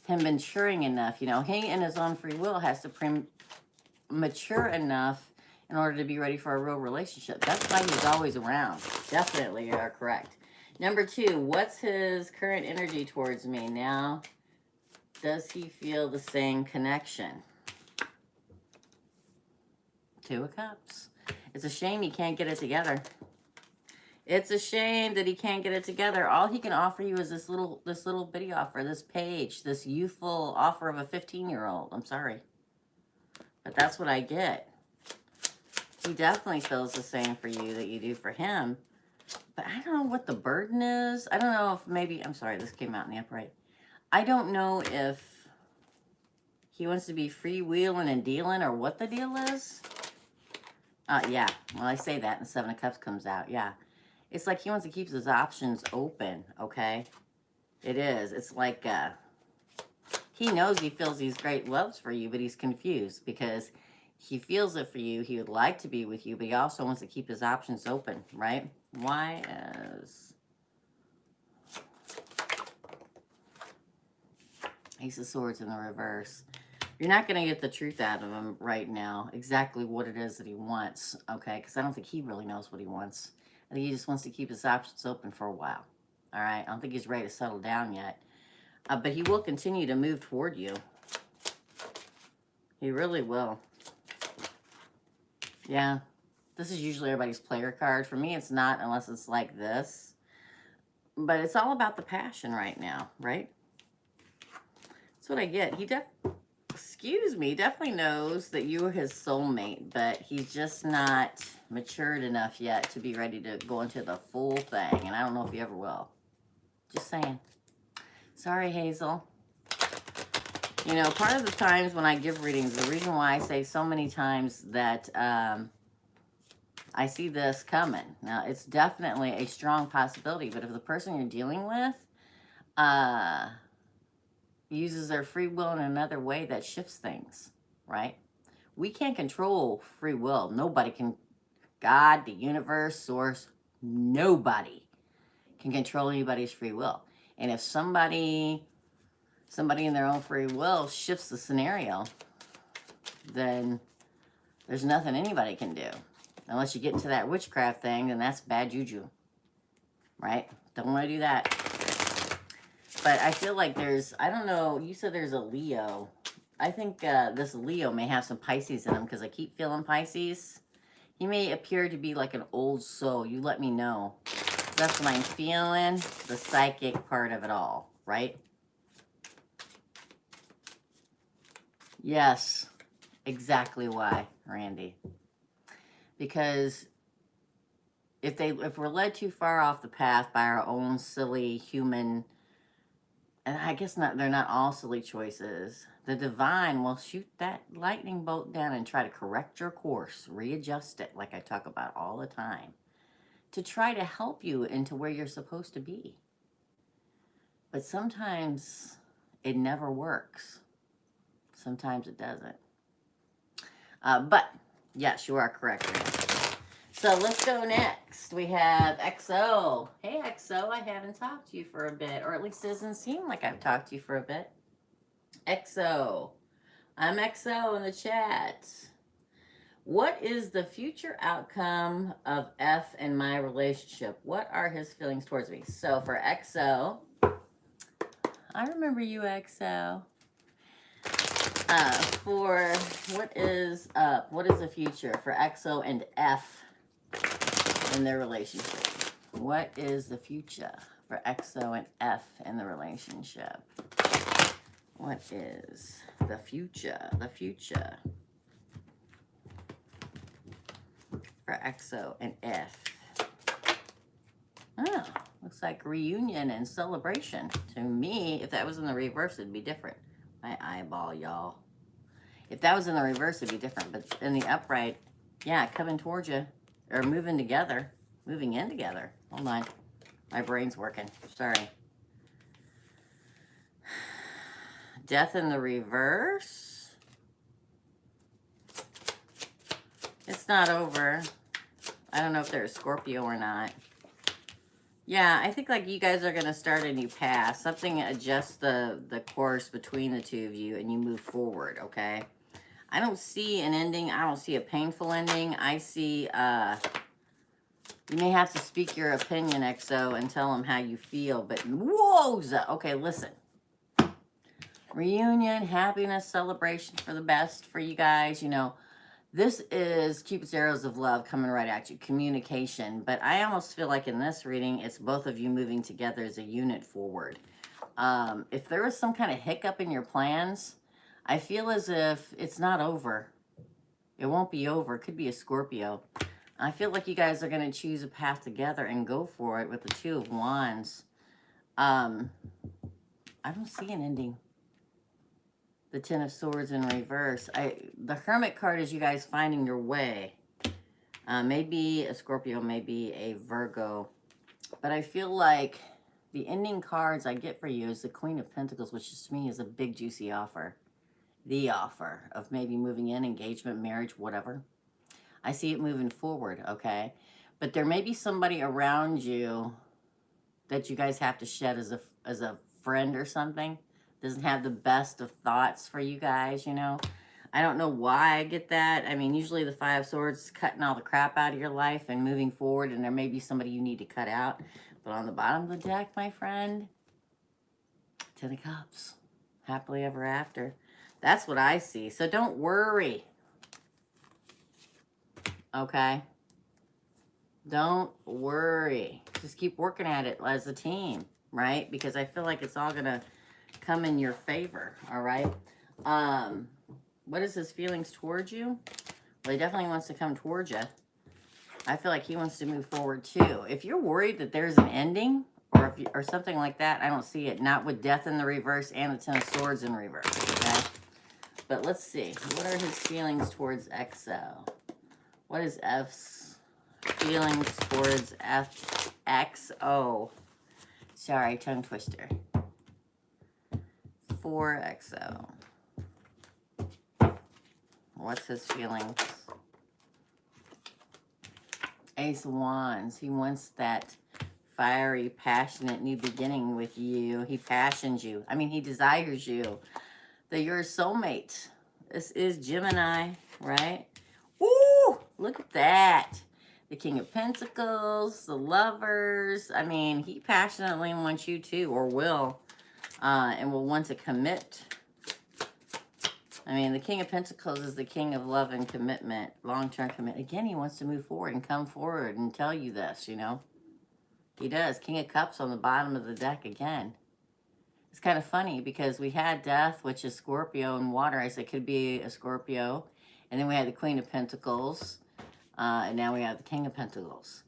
him maturing enough. You know, he in his own free will has to mature enough in order to be ready for a real relationship. That's why he's always around. Definitely, you are correct. Number 2, what's his current energy towards me now? Does he feel the same connection? 2 of Cups. It's a shame he can't get it together. It's a shame that he can't get it together. All he can offer you is this little bitty offer, this page, this youthful offer of a 15-year-old. I'm sorry. But that's what I get. He definitely feels the same for you that you do for him. But I don't know what the burden is. I don't know if maybe, I'm sorry, this came out in the upright. I don't know if he wants to be freewheeling and dealing or what the deal is. Yeah, well, I say that and 7 of Cups comes out, yeah. It's like he wants to keep his options open, okay? It is. It's like he knows he feels these great loves for you, but he's confused because he feels it for you. He would like to be with you, but he also wants to keep his options open, right? Why is... Ace of Swords in the reverse. You're not going to get the truth out of him right now, exactly what it is that he wants, okay? Because I don't think he really knows what he wants. I think he just wants to keep his options open for a while, all right? I don't think he's ready to settle down yet. But he will continue to move toward you. He really will. Yeah. This is usually everybody's player card. For me, it's not unless it's like this. But it's all about the passion right now, right? That's what I get. He definitely knows that you are his soulmate, but he's just not matured enough yet to be ready to go into the full thing. And I don't know if he ever will. Just saying. Sorry, Hazel. You know, part of the times when I give readings, the reason why I say so many times that I see this coming. Now, it's definitely a strong possibility, but if the person you're dealing with uses their free will in another way, that shifts things, right? We can't control free will. Nobody can. God, the universe, source, nobody can control anybody's free will. And if somebody in their own free will shifts the scenario, then there's nothing anybody can do. Unless you get into that witchcraft thing, then that's bad juju, right? Don't want to do that. But I feel like there's, I don't know, you said there's a Leo. I think this Leo may have some Pisces in him because I keep feeling Pisces. He may appear to be like an old soul. You let me know. That's what I'm feeling, the psychic part of it all. right? Yes, exactly why, Randy. Because if we're led too far off the path by our own silly human, and I guess not, they're not all silly choices, the divine will shoot that lightning bolt down and try to correct your course, readjust it, like I talk about all the time, to try to help you into where you're supposed to be. But sometimes it never works. Sometimes it doesn't. But yes, you are correct, Randy. So let's go next. We have XO. Hey, XO, I haven't talked to you for a bit, or at least it doesn't seem like I've talked to you for a bit. XO. I'm XO in the chat. What is the future outcome of F and my relationship? What are his feelings towards me? So for XO, I remember you, XO. For what is the future for XO and F in their relationship? What is the future for XO and F in the relationship? What is the future? The future for XO and F. Oh, looks like reunion and celebration. To me, if that was in the reverse, it'd be different. My eyeball, y'all. If that was in the reverse, it'd be different. But in the upright, yeah, coming towards you. Or moving together. Moving in together. Hold on. My brain's working. Sorry. Death in the reverse. It's not over. I don't know if they're a Scorpio or not. Yeah, I think like you guys are going to start a new path. Something adjusts the course between the two of you and you move forward, okay? I don't see an ending. I don't see a painful ending. I see, you may have to speak your opinion, XO, and tell them how you feel. But, whoa! Okay, listen. Reunion, happiness, celebration for the best for you guys. You know, this is Cupid's arrows of love coming right at you. Communication. But I almost feel like in this reading, it's both of you moving together as a unit forward. If there was some kind of hiccup in your plans, I feel as if it's not over. It won't be over. It could be a Scorpio. I feel like you guys are going to choose a path together and go for it with the Two of Wands. I don't see an ending. The Ten of Swords in reverse. The Hermit card is you guys finding your way. Maybe a Scorpio, maybe a Virgo. But I feel like the ending cards I get for you is the Queen of Pentacles, which to me is a big, juicy offer. The offer of maybe moving in, engagement, marriage, whatever. I see it moving forward, okay? But there may be somebody around you that you guys have to shed as a friend or something. Doesn't have the best of thoughts for you guys, you know? I don't know why I get that. I mean, usually the Five of Swords is cutting all the crap out of your life and moving forward, and there may be somebody you need to cut out. But on the bottom of the deck, my friend, Ten of Cups. Happily ever after. That's what I see. So don't worry. Okay? Don't worry. Just keep working at it as a team, right? Because I feel like it's all going to come in your favor, all right? What is his feelings towards you? Well, he definitely wants to come towards you. I feel like he wants to move forward too. If you're worried that there's an ending or something like that, I don't see it. Not with Death in the reverse and the Ten of Swords in reverse, okay? But let's see. What are his feelings towards XO? What is F's feelings towards XO? Sorry, tongue twister. For XO. What's his feelings? Ace of Wands. He wants that fiery, passionate new beginning with you. He passions you. I mean, he desires you. That you're a soulmate. This is Gemini, right? Ooh, look at that. The King of Pentacles, the Lovers. I mean, he passionately wants you to, or will, and will want to commit. I mean, the King of Pentacles is the king of love and commitment, long-term commitment. Again, he wants to move forward and come forward and tell you this, you know. He does. King of Cups on the bottom of the deck again. it's kind of funny because we had Death, which is Scorpio and water. I said it could be a Scorpio. And then we had the Queen of Pentacles. And now we have the King of Pentacles.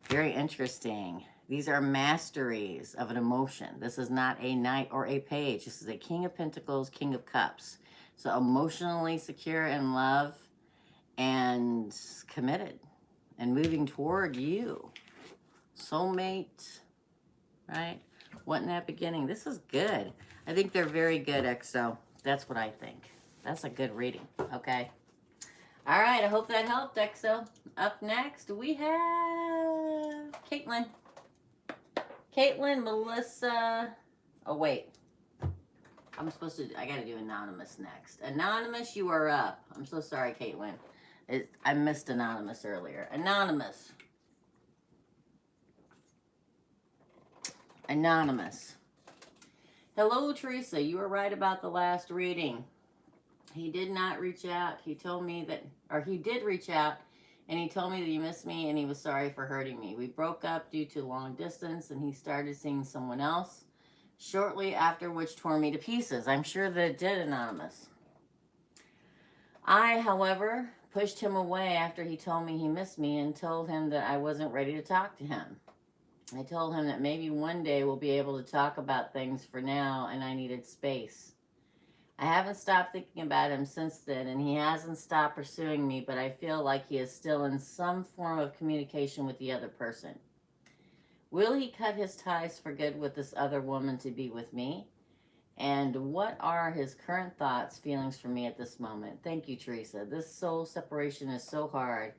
Very interesting. These are masteries of an emotion. This is not a knight or a page. This is a King of Pentacles, King of Cups. So emotionally secure in love and committed and moving toward you. Soulmate, right? What in that beginning? This is good. I think they're very good, EXO. That's what I think. That's a good reading, okay? All right, I hope that helped, EXO. Up next, we have Caitlin. Caitlin, Melissa. Oh, wait. I got to do Anonymous next. Anonymous, you are up. I'm so sorry, Caitlin. I missed Anonymous earlier. Anonymous. Anonymous. Hello, Teresa. You were right about the last reading. He did not reach out. He told me that, or he did reach out, and he told me that he missed me and he was sorry for hurting me. We broke up due to long distance, and he started seeing someone else shortly after, which tore me to pieces. I'm sure that it did, Anonymous. I, however, pushed him away after he told me he missed me and told him that I wasn't ready to talk to him. I told him that maybe one day we'll be able to talk about things. For now, and I needed space. I haven't stopped thinking about him since then, and he hasn't stopped pursuing me, but I feel like he is still in some form of communication with the other person. Will he cut his ties for good with this other woman to be with me? And what are his current thoughts, feelings for me at this moment? Thank you, Teresa. This soul separation is so hard,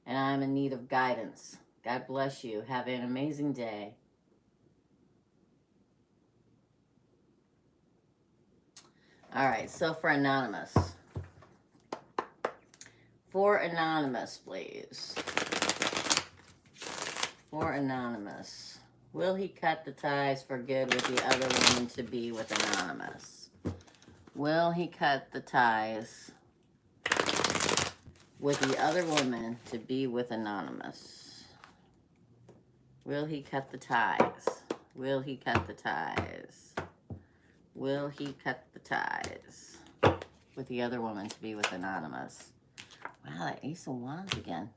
and I'm in need of guidance. God bless you. Have an amazing day. All right, so for Anonymous. For Anonymous, please. For Anonymous. Will he cut the ties for good with the other woman to be with Anonymous? Will he cut the ties with the other woman to be with Anonymous? Will he cut the ties? Will he cut the ties? Will he cut the ties with the other woman to be with Anonymous? Wow, that Ace of Wands again.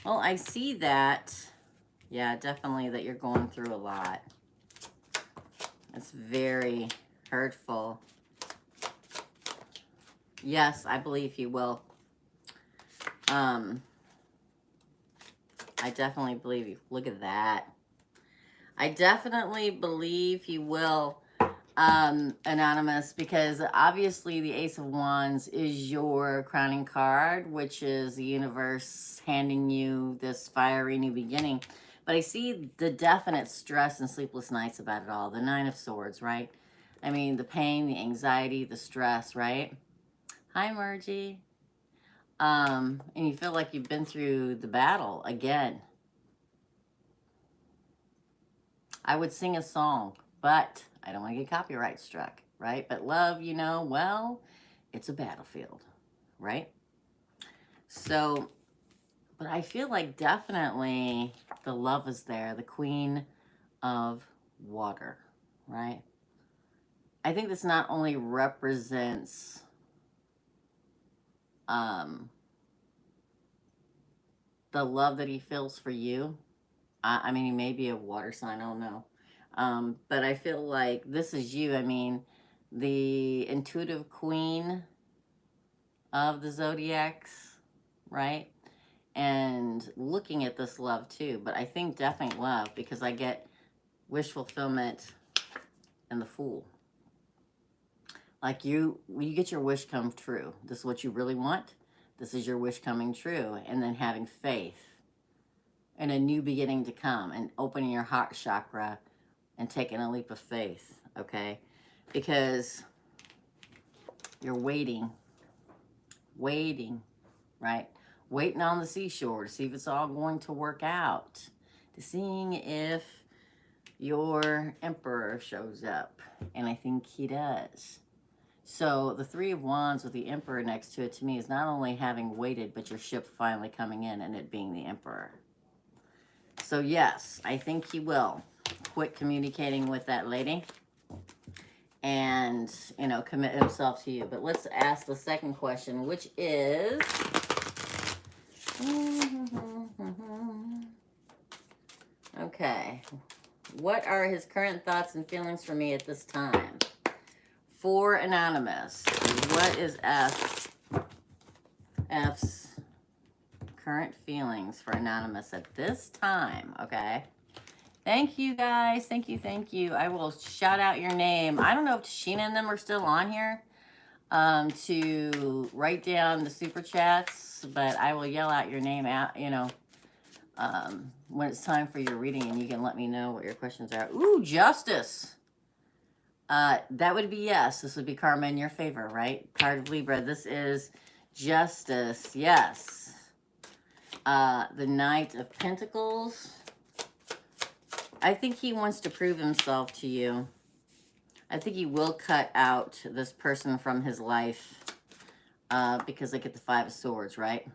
Well, I see that. Yeah, definitely that you're going through a lot. It's very hurtful. Yes, I believe he will. I definitely believe you. Look at that. I definitely believe he will, Anonymous, because obviously the Ace of Wands is your crowning card, which is the universe handing you this fiery new beginning. But I see the definite stress and sleepless nights about it all. The Nine of Swords, right? I mean, the pain, the anxiety, the stress, right? Hi, Margie. And you feel like you've been through the battle again. I would sing a song, but I don't want to get copyright struck, right? But love, you know, well, it's a battlefield, right? So, but I feel like definitely the love is there, the Queen of Water, right? I think this not only represents the love that he feels for you. I mean, he may be a water sign, I don't know. But I feel like this is you. I mean, the intuitive queen of the zodiacs, right? And looking at this love too. But I think definitely love, because I get wish fulfillment and the Fool. Like you get your wish come true. This is what you really want. This is your wish coming true. And then having faith and a new beginning to come, and opening your heart chakra and taking a leap of faith, okay? Because you're waiting, right? Waiting on the seashore to see if it's all going to work out, to seeing if your Emperor shows up, and I think he does. So the Three of Wands with the Emperor next to it, to me, is not only having waited, but your ship finally coming in and it being the Emperor. So yes, I think he will quit communicating with that lady and, you know, commit himself to you. But let's ask the second question, which is... Okay. What are his current thoughts and feelings for me at this time? For Anonymous, what is F's current feelings for Anonymous at this time? Okay. Thank you, guys. Thank you, thank you. I will shout out your name. I don't know if Sheena and them are still on here to write down the super chats, but I will yell out your name out, you know, when it's time for your reading, and you can let me know what your questions are. Ooh, Justice. That would be yes. This would be karma in your favor, right? Card of Libra. This is Justice. Yes. The Knight of Pentacles. I think he wants to prove himself to you. I think he will cut out this person from his life because they get the Five of Swords, right?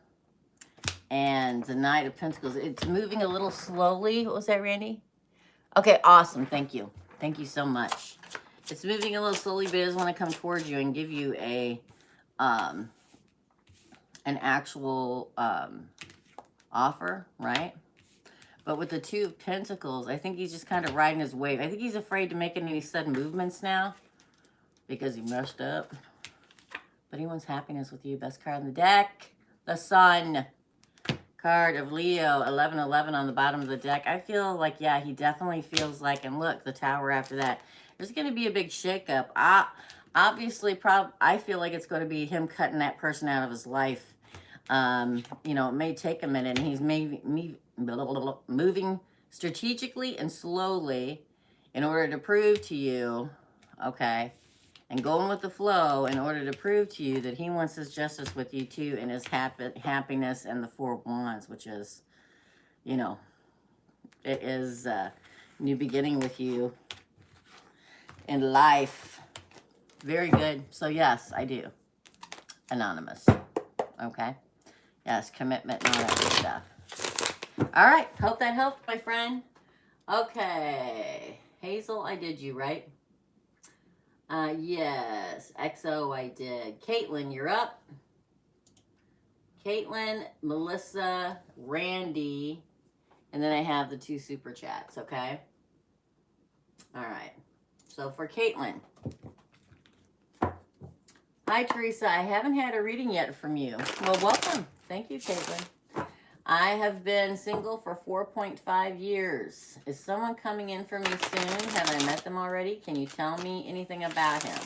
And the Knight of Pentacles, it's moving a little slowly. What was that, Randy? Okay, awesome. Thank you. Thank you so much. It's moving a little slowly, but it doesn't want to come towards you and give you a an actual offer, right? But with the Two of Pentacles, I think he's just kind of riding his wave. I think he's afraid to make any sudden movements now because he messed up. But he wants happiness with you. Best card in the deck, the Sun. Card of Leo, 1111 on the bottom of the deck. I feel like, yeah, he definitely feels like, and look, the Tower after that. There's going to be a big shakeup. Obviously, I feel like it's going to be him cutting that person out of his life. You know, it may take a minute, and he's moving strategically and slowly in order to prove to you, okay, and going with the flow in order to prove to you that he wants his justice with you too, and his happiness and the Four of Wands, which is, you know, it is a new beginning with you in life. Very good. So yes, I do. Anonymous. Okay. Yes, commitment and all that good stuff. All right. Hope that helped, my friend. Okay. Hazel, I did you, right? Yes. XO, I did. Caitlin, you're up. Caitlin, Melissa, Randy, and then I have the two super chats, okay? All right. So for Caitlin. Hi, Teresa. I haven't had a reading yet from you. Well, welcome. Thank you, Caitlin. I have been single for 4.5 years. Is someone coming in for me soon? Have I met them already? Can you tell me anything about him?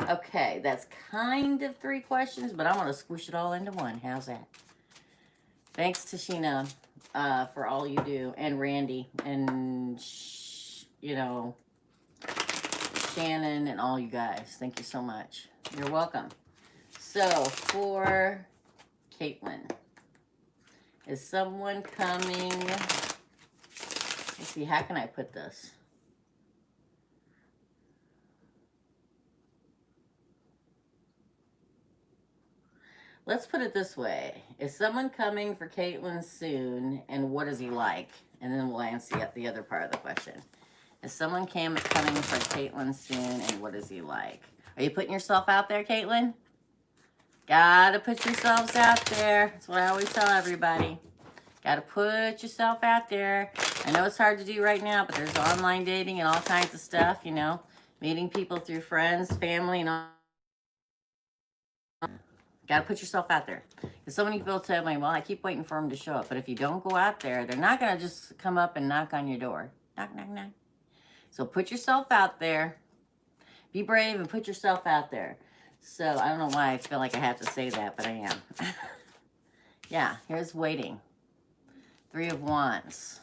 Okay, that's kind of 3 questions, but I'm going to squish it all into one. How's that? Thanks to Sheena for all you do, and Randy, and, you know, Shannon, and all you guys. Thank you so much. You're welcome. So, for Caitlin. Is someone coming? Let's see, how can I put this? Let's put it this way. Is someone coming for Caitlin soon, and what is he like? And then we'll answer the other part of the question. Is someone coming for Caitlin soon, and what is he like? Are you putting yourself out there, Caitlin? Gotta put yourselves out there. That's what I always tell everybody. Gotta put yourself out there. I know it's hard to do right now, but there's online dating and all kinds of stuff, you know. Meeting people through friends, family, and all. Gotta put yourself out there. Because so many people tell me, well, I keep waiting for them to show up. But if you don't go out there, they're not gonna just come up and knock on your door. Knock, knock, knock. So put yourself out there. Be brave and put yourself out there. So I don't know why I feel like I have to say that, but I am. Yeah, here's waiting. 3 of Wands.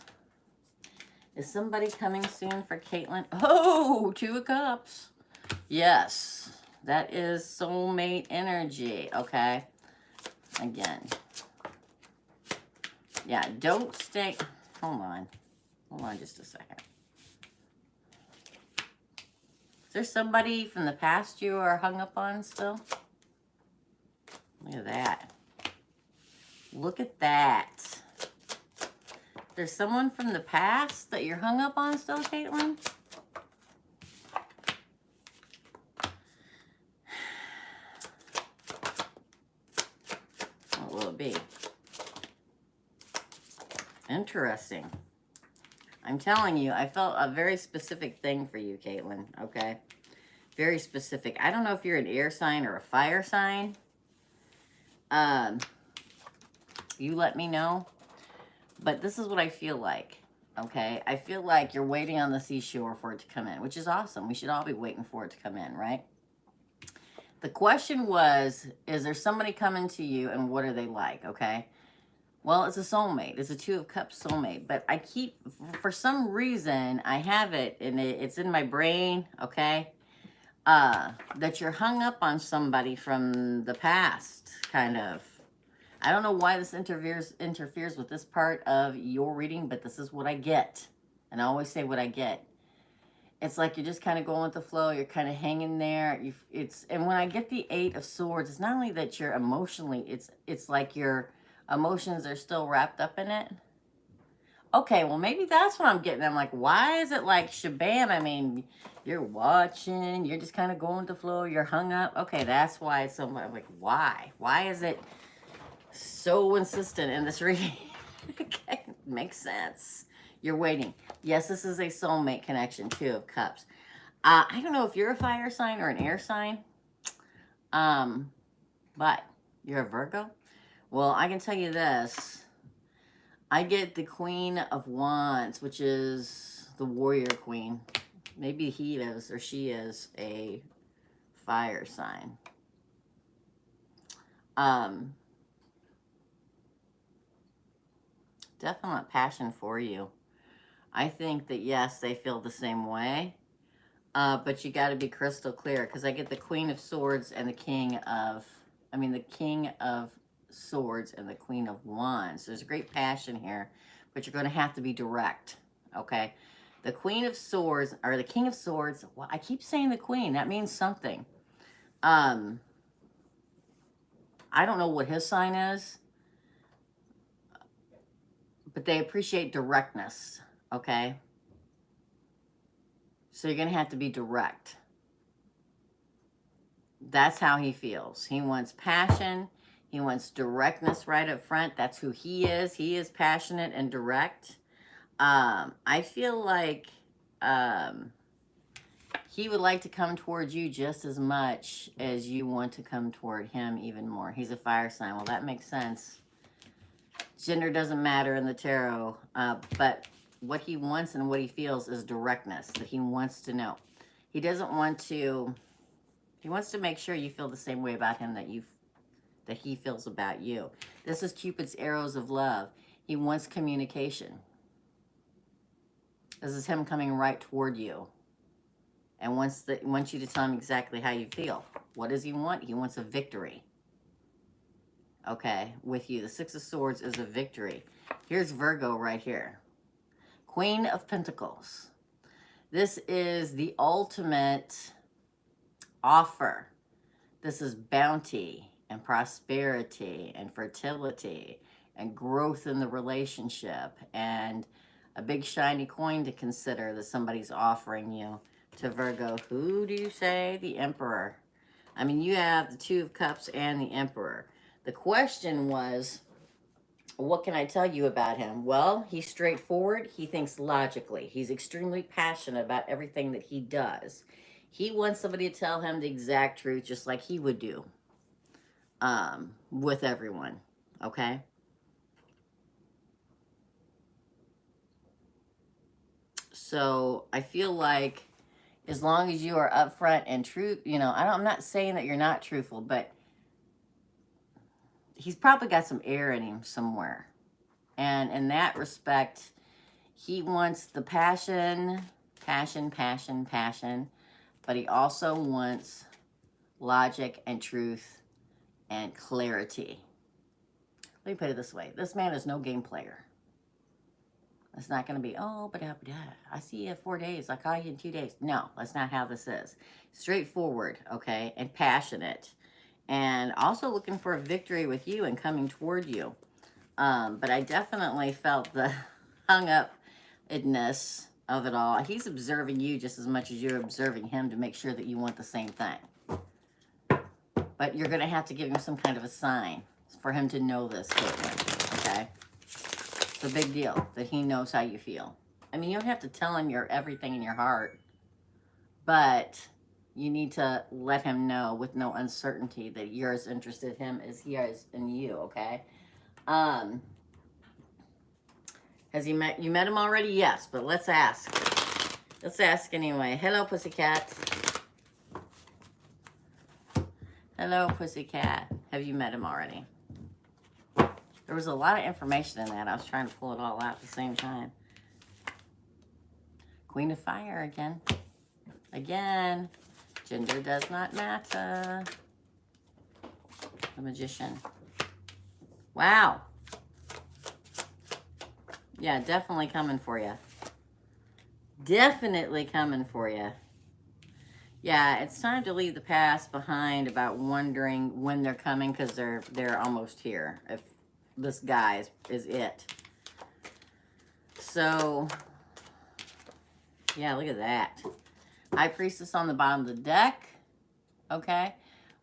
Is somebody coming soon for Caitlin? Oh, 2 of Cups. Yes, that is soulmate energy, okay? Again. Yeah, don't stay. Hold on. Hold on just a second. Is there somebody from the past you are hung up on still? Look at that. Look at that. There's someone from the past that you're hung up on still, Caitlin? What will it be? Interesting. I'm telling you, I felt a very specific thing for you, Caitlin, okay? Very specific. I don't know if you're an air sign or a fire sign. You let me know. But this is what I feel like, okay? I feel like you're waiting on the seashore for it to come in, which is awesome. We should all be waiting for it to come in, right? The question was, is there somebody coming to you and what are they like, okay? Well, it's a soulmate. It's a Two of Cups soulmate. But I keep, for some reason, I have it, and it's in my brain, okay? That you're hung up on somebody from the past, kind of. I don't know why this interferes with this part of your reading, but this is what I get. And I always say what I get. It's like you're just kind of going with the flow. You're kind of hanging there. And when I get the Eight of Swords, it's not only that you're emotionally, it's like your emotions are still wrapped up in it. Okay, well, maybe that's what I'm getting. I'm like, why is it like shabam? I mean, you're watching, you're just kind of going with the flow, you're hung up. Okay, that's why it's so much. I'm like, why? Why is it so insistent in this reading? Okay, makes sense. You're waiting. Yes, this is a soulmate connection, Two of Cups. I don't know if you're a fire sign or an air sign, but you're a Virgo. Well, I can tell you this. I get the Queen of Wands, which is the warrior queen. Maybe he is or she is a fire sign. Definite passion for you. I think that, yes, they feel the same way. But you got to be crystal clear, because I get the Queen of Swords and the King of Swords and the Queen of Wands. There's a great passion here, but you're going to have to be direct, okay? The Queen of Swords, or the King of Swords, well, I keep saying the Queen. That means something. I don't know what his sign is, but they appreciate directness, okay? So you're going to have to be direct. That's how he feels. He wants passion. He wants directness right up front. That's who he is. He is passionate and direct. I feel like he would like to come towards you just as much as you want to come toward him even more. He's a fire sign. Well, that makes sense. Gender doesn't matter in the tarot, but what he wants and what he feels is directness, that he wants to know. He doesn't want to, he wants to make sure you feel the same way about him that he feels about you. This is Cupid's arrows of love. He wants communication. This is him coming right toward you and wants you to tell him exactly how you feel. What does he want? He wants a victory. Okay, with you. The Six of Swords is a victory. Here's Virgo right here. Queen of Pentacles. This is the ultimate offer. This is bounty and prosperity and fertility and growth in the relationship and a big shiny coin to consider that somebody's offering you to Virgo. Who do you say? The Emperor. I mean, you have the Two of Cups and the Emperor. The question was, what can I tell you about him? Well, he's straightforward. He thinks logically. He's extremely passionate about everything that he does. He wants somebody to tell him the exact truth, just like he would do with everyone, okay? So I feel like as long as you are upfront and true, you know, I'm not saying that you're not truthful, but he's probably got some air in him somewhere. And in that respect, he wants the passion, but he also wants logic and truth and clarity. Let me put it this way. This man is no game player. It's not going to be, oh, but I see you in 4 days. I call you in 2 days. No, that's not how this is. Straightforward, okay, and passionate. And also looking for a victory with you and coming toward you. But I definitely felt hung upness of it all. He's observing you just as much as you're observing him to make sure that you want the same thing. But you're going to have to give him some kind of a sign for him to know this, Caitlin, okay? It's a big deal that he knows how you feel. I mean, you don't have to tell him everything in your heart, but you need to let him know with no uncertainty that you're as interested in him as he is in you, okay? Has you met him already? Yes, but let's ask. Let's ask anyway. Hello, pussycat. Hello, pussycat. Have you met him already? There was a lot of information in that. I was trying to pull it all out at the same time. Queen of Fire again. Again. Gender does not matter. The Magician. Wow. Yeah, definitely coming for you. Definitely coming for you. Yeah, it's time to leave the past behind about wondering when they're coming, because they're almost here. If this guy is it. So, yeah, look at that. High Priestess on the bottom of the deck. Okay?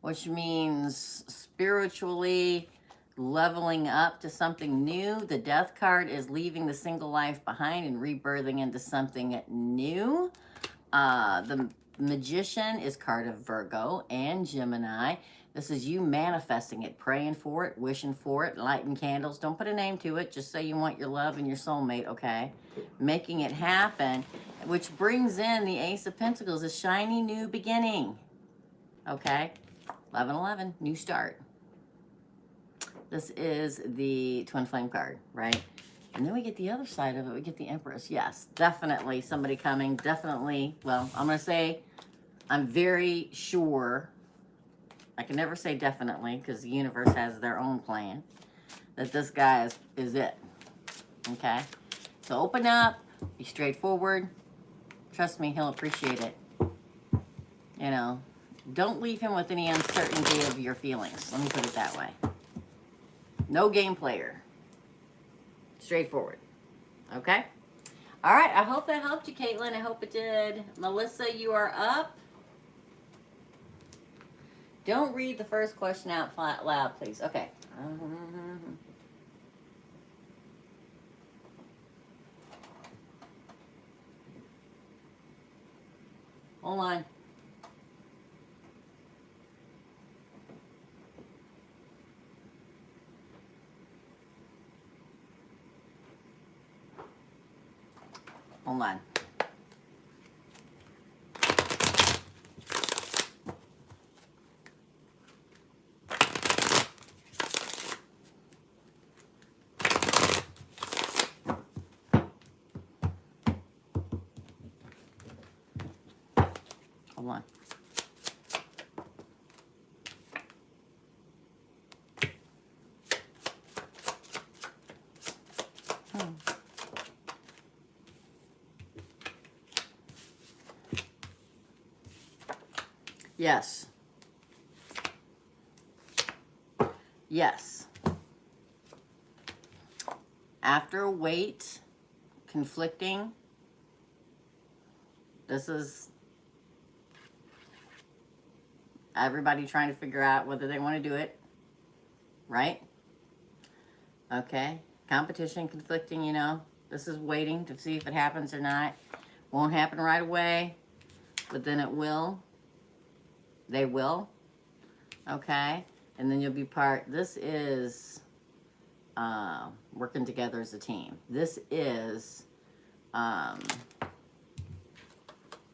Which means spiritually leveling up to something new. The Death card is leaving the single life behind and rebirthing into something new. The Magician is card of Virgo and Gemini. This is you manifesting it, praying for it, wishing for it, lighting candles. Don't put a name to it. Just say you want your love and your soulmate, okay? Making it happen, which brings in the Ace of Pentacles, a shiny new beginning, okay? 1111, new start. This is the Twin Flame card, right? And then we get the other side of it. We get the Empress. Yes, definitely somebody coming. Definitely. Well, I'm going to say I'm very sure. I can never say definitely because the universe has their own plan. That this guy is it. Okay? So open up. Be straightforward. Trust me, he'll appreciate it. You know, don't leave him with any uncertainty of your feelings. Let me put it that way. No game player. Straightforward. Okay? All right. I hope that helped you, Caitlin. I hope it did. Melissa, you are up. Don't read the first question out loud, please. Okay. Hold on. Hold on. Hold on. Yes. Yes. After a wait, conflicting, this is everybody trying to figure out whether they want to do it, right? Okay. Competition, conflicting, you know. This is waiting to see if it happens or not. Won't happen right away, but then it will. They will. Okay. And then you'll be part. This is working together as a team. This is, you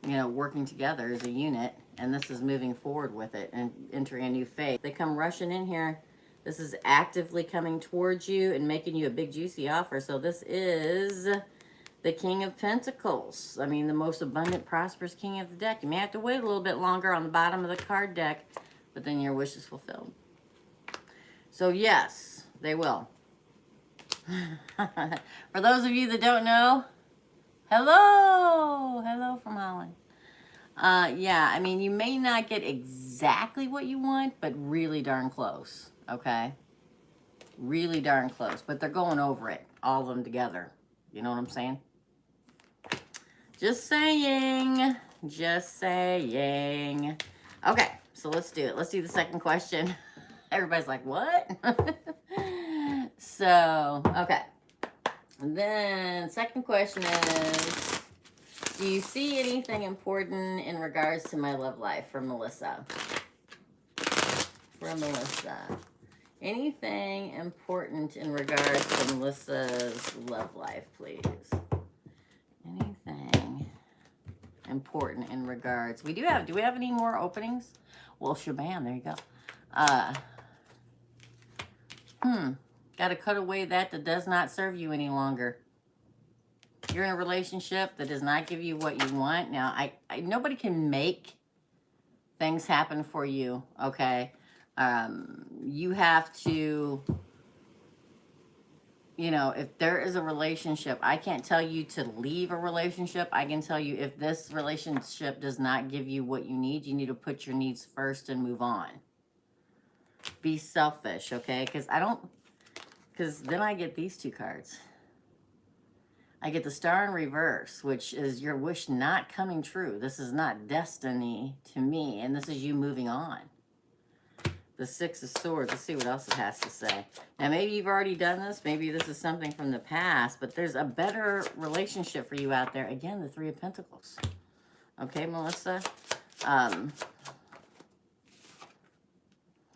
know, working together as a unit. And this is moving forward with it and entering a new phase. They come rushing in here. This is actively coming towards you and making you a big juicy offer. So this is the King of Pentacles. I mean, the most abundant, prosperous king of the deck. You may have to wait a little bit longer on the bottom of the card deck, but then your wish is fulfilled. So yes, they will. For those of you that don't know, hello. Hello from Holland. Yeah, I mean, you may not get exactly what you want, but really darn close, okay? Really darn close, but they're going over it, all of them together, You know what I'm saying? Just saying. Just saying. Okay, so let's do it. Let's do the second question. Everybody's like, what? So, okay. And then second question is, do you see anything important in regards to my love life? From Melissa. From Melissa. Anything important in regards to Melissa's love life, please? Anything important in regards? Do we have any more openings? Well, shabam, there you go. Got to cut away that does not serve you any longer. You're in a relationship that does not give you what you want. Now, nobody can make things happen for you, okay? You have to, if there is a relationship, I can't tell you to leave a relationship. I can tell you if this relationship does not give you what you need to put your needs first and move on. Be selfish, okay? Because then I get these two cards. I get the Star in reverse, which is your wish not coming true. This is not destiny to me, and this is you moving on. The Six of Swords. Let's see what else it has to say. Now, maybe you've already done this. Maybe this is something from the past, but there's a better relationship for you out there. Again, the Three of Pentacles. Okay, Melissa?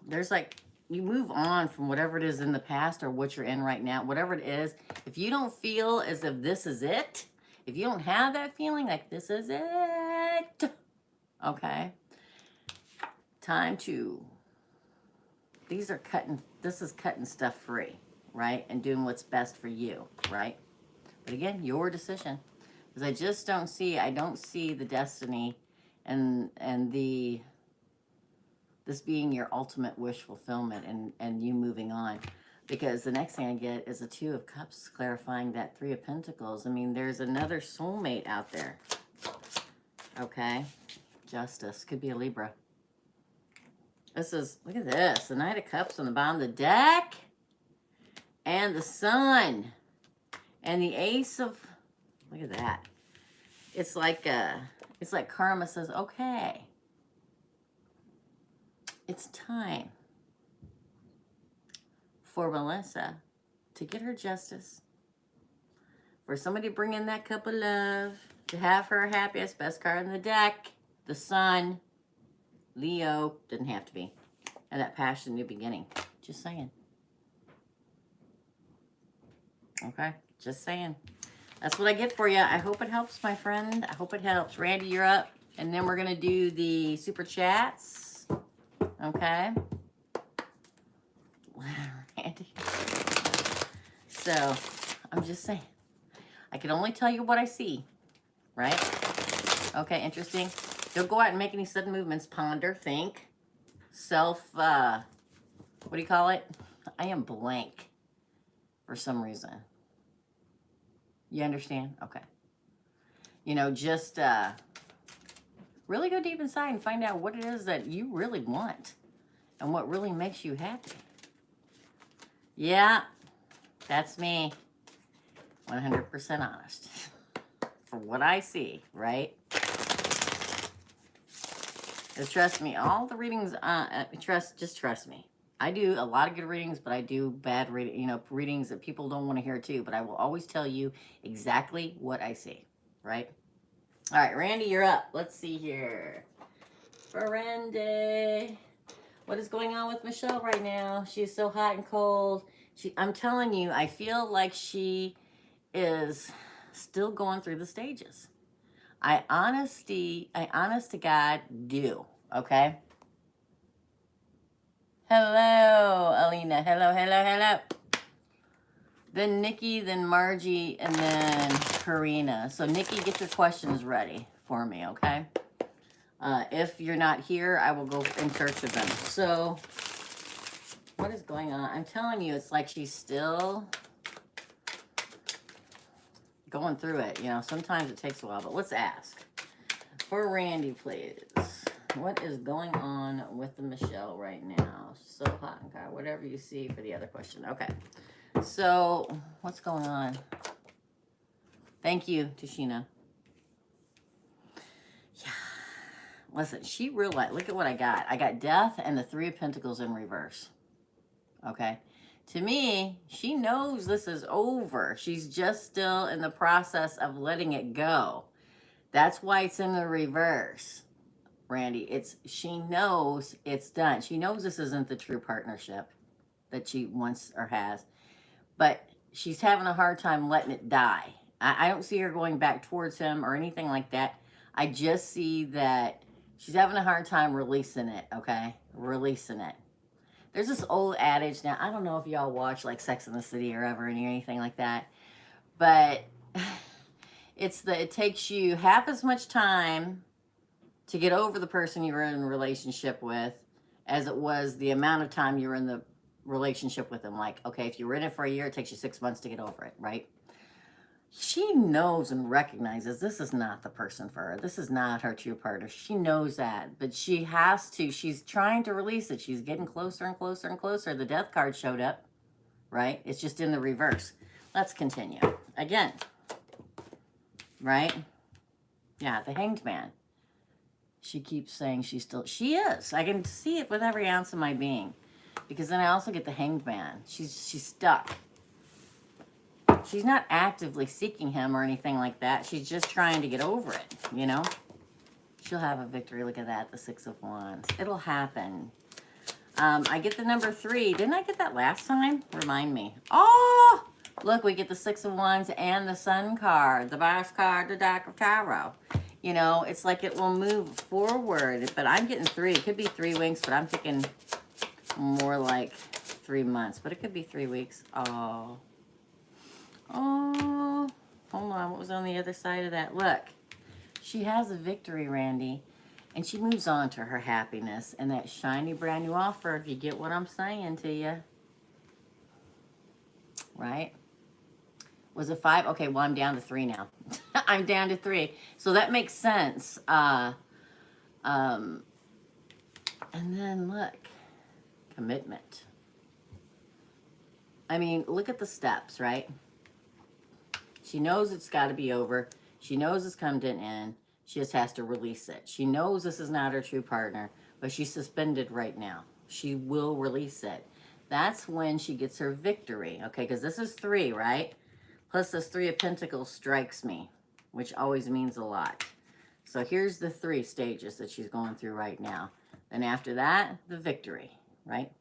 There's like, you move on from whatever it is in the past or what you're in right now. Whatever it is, if you don't feel as if this is it, if you don't have that feeling like this is it, okay, time to... this is cutting stuff free, right? And doing what's best for you, right? But again, your decision. Because I don't see the destiny and this being your ultimate wish fulfillment and you moving on. Because the next thing I get is a Two of Cups clarifying that Three of Pentacles. I mean, there's another soulmate out there. Okay? Justice. Could be a Libra. This is, look at this. The Knight of Cups on the bottom of the deck. And the Sun. And the Ace of, look at that. It's like karma says, okay. It's time for Melissa to get her justice. For somebody to bring in that cup of love. To have her happiest, best card in the deck. The Sun. Leo, didn't have to be. And that passion, new beginning. Just saying. Okay, just saying. That's what I get for you. I hope it helps, my friend. I hope it helps. Randy, you're up. And then we're going to do the super chats. Okay. Randy. So, I'm just saying. I can only tell you what I see. Right? Okay, interesting. Don't go out and make any sudden movements. Ponder, think, what do you call it? I am blank for some reason. You understand? Okay. Just really go deep inside and find out what it is that you really want and what really makes you happy. Yeah, that's me. 100% honest. For what I see, right? Trust me, all the readings, just trust me. I do a lot of good readings, but I do bad readings that people don't want to hear too. But I will always tell you exactly what I see, right? All right, Randy, you're up. Let's see here. For Randy, what is going on with Michelle right now? She's so hot and cold. I'm telling you, I feel like she is still going through the stages. I honest to God do, okay? Hello, Alina. Hello. Then Nikki, then Margie, and then Karina. So Nikki, get your questions ready for me, okay? If you're not here, I will go in search of them. So, what is going on? I'm telling you, it's like she's still going through it. Sometimes it takes a while, but let's ask. For Randy, please. What is going on with the Michelle right now? So hot and cold. Whatever you see for the other question. Okay. So, what's going on? Thank you, Tashina. Yeah. Listen, she realized, look at what I got. I got death and the Three of Pentacles in reverse. Okay. To me, she knows this is over. She's just still in the process of letting it go. That's why it's in the reverse, Randy. She knows it's done. She knows this isn't the true partnership that she wants or has. But she's having a hard time letting it die. I don't see her going back towards him or anything like that. I just see that she's having a hard time releasing it, okay? Releasing it. There's this old adage now. I don't know if y'all watch like Sex in the City or ever anything like that. But it takes you half as much time to get over the person you were in a relationship with as it was the amount of time you were in the relationship with them. Like, okay, if you were in it for a year, it takes you 6 months to get over it, right? She knows and recognizes this is not the person for her. This is not her true partner. She knows that, but she has to. She's trying to release it. She's getting closer and closer and closer. The death card showed up, right? It's just in the reverse. Let's continue. Again, right? Yeah, the Hanged Man. She keeps saying she is. I can see it with every ounce of my being. Because then I also get the Hanged Man. She's stuck. She's not actively seeking him or anything like that. She's just trying to get over it, you know? She'll have a victory. Look at that, the Six of Wands. It'll happen. I get the number 3. Didn't I get that last time? Remind me. Oh! Look, we get the Six of Wands and the Sun card. The Boss card, the Deck of Tarot. You know, it's like it will move forward. But I'm getting 3. It could be 3 weeks, but I'm thinking more like 3 months. But it could be 3 weeks. Oh. Oh, hold on. What was on the other side of that? Look, she has a victory, Randy, and she moves on to her happiness and that shiny brand new offer, if you get what I'm saying to you. Right? Was it 5? Okay, well, I'm down to 3 now. I'm down to 3. So that makes sense. And then look, commitment. I mean, look at the steps, right? She knows it's got to be over. She knows it's come to an end. She just has to release it. She knows this is not her true partner, but she's suspended right now. She will release it. That's when she gets her victory, okay? Because this is 3, right? Plus this 3 of Pentacles strikes me, which always means a lot. So here's the 3 stages that she's going through right now. And after that, the victory, right?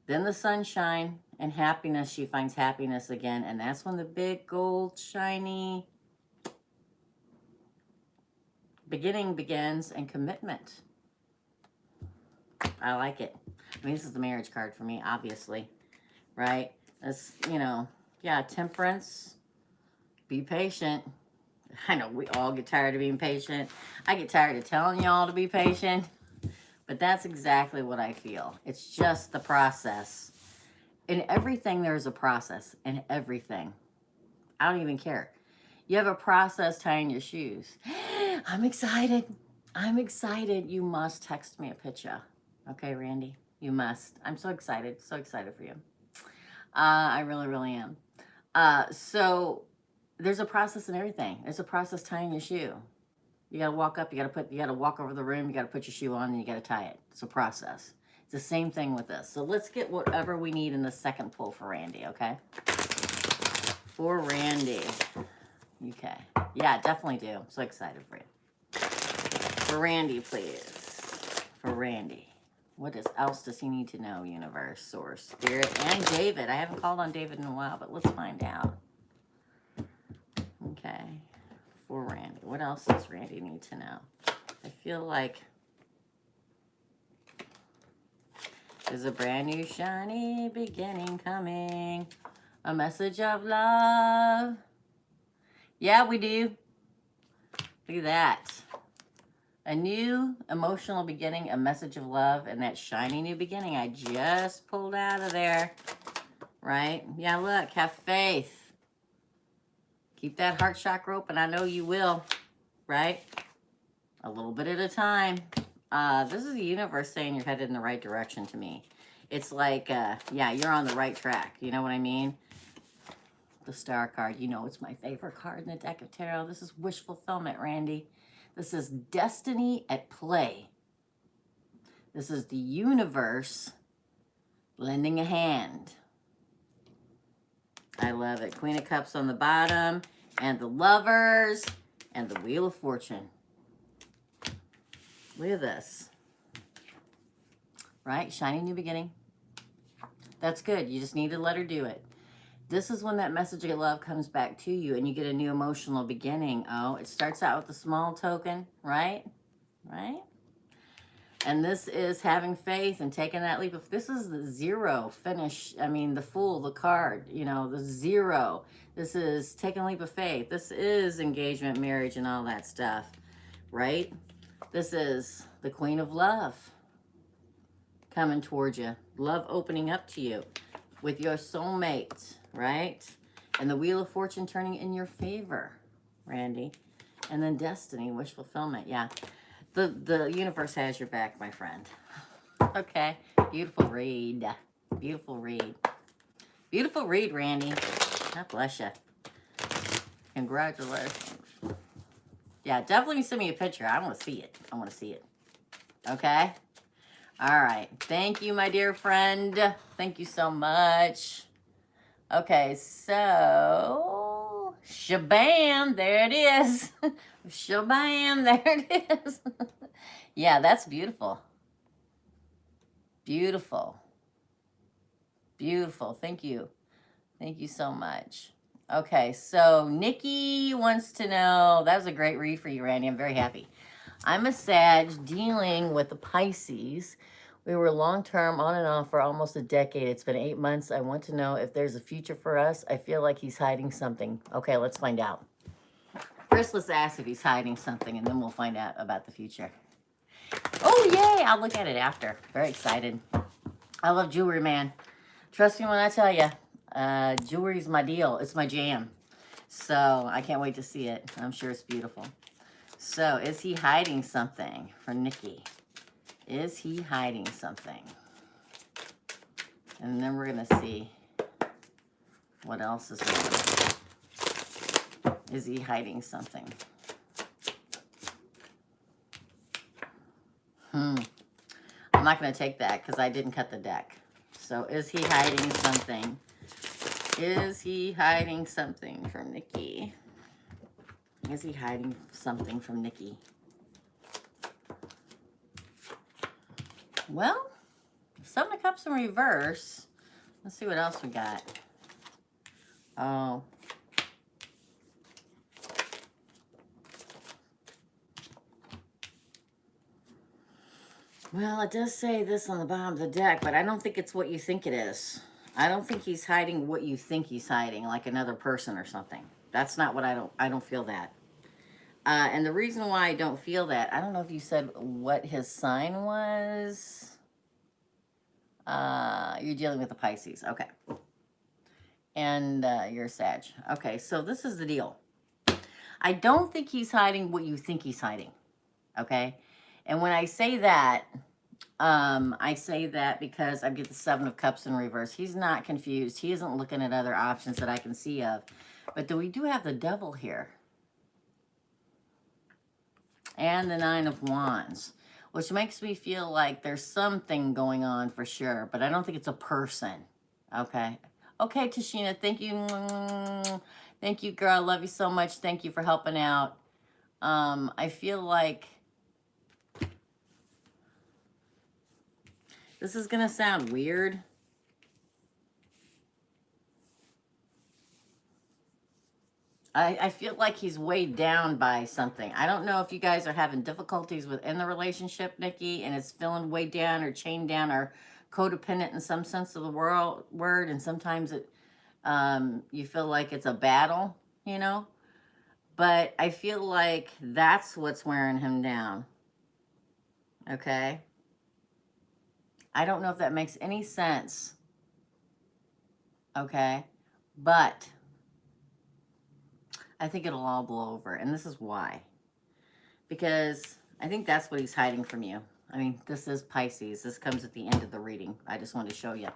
Then the sunshine and happiness. She finds happiness again. And that's when the big gold shiny beginning begins and commitment. I like it. I mean, this is the marriage card for me, obviously. Right? That's, you know, yeah, temperance. Be patient. I know we all get tired of being patient. I get tired of telling y'all to be patient. But that's exactly what I feel. It's just the process. In everything, there's a process. In everything. I don't even care. You have a process tying your shoes. I'm excited. I'm excited. You must text me a picture. Okay, Randy? You must. I'm so excited. So excited for you. I really, really am. So there's a process in everything. There's a process tying your shoe. You got to walk up, you got to walk over the room, you got to put your shoe on, and you got to tie it. It's a process. It's the same thing with this. So let's get whatever we need in the second pull for Randy, okay? For Randy. Okay. Yeah, definitely do. I'm so excited for you. For Randy, please. For Randy. What else does he need to know, universe, source, spirit, and David? I haven't called on David in a while, but let's find out. Okay. For Randy. What else does Randy need to know? I feel like there's a brand new shiny beginning coming. A message of love. Yeah, we do. Look at that. A new emotional beginning, a message of love, and that shiny new beginning I just pulled out of there. Right? Yeah, look, have faith. Keep that heart chakra open. I know you will, right? A little bit at a time. This is the universe saying you're headed in the right direction to me. It's like, yeah, you're on the right track. You know what I mean? the Star card. You know it's my favorite card in the deck of tarot. This is wish fulfillment, Randy. This is destiny at play. This is the universe lending a hand. I love it. Queen of Cups on the bottom, and the Lovers, and the Wheel of Fortune. Look at this. Right? Shiny new beginning. That's good. You just need to let her do it. This is when that message of love comes back to you and you get a new emotional beginning. Oh, it starts out with a small token, right? Right? And this is having faith and taking that leap. If this is the zero finish, I mean, the Fool, the card, you know, the zero. This is taking a leap of faith. This is engagement, marriage, and all that stuff, right? This is the Queen of Love coming towards you. Love opening up to you with your soulmate, right? And the Wheel of Fortune turning in your favor, Randy. And then destiny, wish fulfillment, yeah. The universe has your back, my friend. Okay, beautiful read. Beautiful read. Beautiful read, Randy. God bless you. Congratulations. Yeah, definitely send me a picture. I want to see it. I want to see it. Okay? All right. Thank you, my dear friend. Thank you so much. Okay, so shabam, there it is. Shabam, there it is. Yeah, that's beautiful. Beautiful. Beautiful. Thank you. Thank you so much. Okay, so Nikki wants to know, that was a great read for you, Randy. I'm very happy. I'm a Sag dealing with a Pisces. We were long-term on and off for almost a decade. It's been 8 months. I want to know if there's a future for us. I feel like he's hiding something. Okay, let's find out. First, let's ask if he's hiding something, and then we'll find out about the future. Oh, yay! I'll look at it after. Very excited. I love jewelry, man. Trust me when I tell you, jewelry's my deal. It's my jam. So I can't wait to see it. I'm sure it's beautiful. So is he hiding something from Nikki? Is he hiding something? And then we're going to see what else is going on. Is he hiding something? I'm not going to take that because I didn't cut the deck. So is he hiding something? Is he hiding something from Nikki? Is he hiding something from Nikki? Well, Seven of Cups in reverse. Let's see what else we got. Oh. Well, it does say this on the bottom of the deck, but I don't think it's what you think it is. I don't think he's hiding what you think he's hiding, like another person or something. That's not what I don't feel that. And the reason why I don't feel that, I don't know if you said what his sign was. You're dealing with the Pisces. Okay. And you're a Sag. Okay, so this is the deal. I don't think he's hiding what you think he's hiding. Okay? And when I say that, I say that because I get the Seven of Cups in reverse. He's not confused. He isn't looking at other options that I can see of. But we do have the Devil here. And the Nine of Wands, which makes me feel like there's something going on for sure, but I don't think it's a person. Okay. Okay, Tashina, thank you. Thank you, girl. I love you so much. Thank you for helping out. I feel like this is going to sound weird. I feel like he's weighed down by something. I don't know if you guys are having difficulties within the relationship, Nikki, and it's feeling weighed down or chained down or codependent in some sense of the word, and sometimes it you feel like it's a battle, you know? But I feel like that's what's wearing him down. Okay? I don't know if that makes any sense. Okay? But I think it'll all blow over. And this is why. Because I think that's what he's hiding from you. I mean, this is Pisces. This comes at the end of the reading. I just wanted to show you.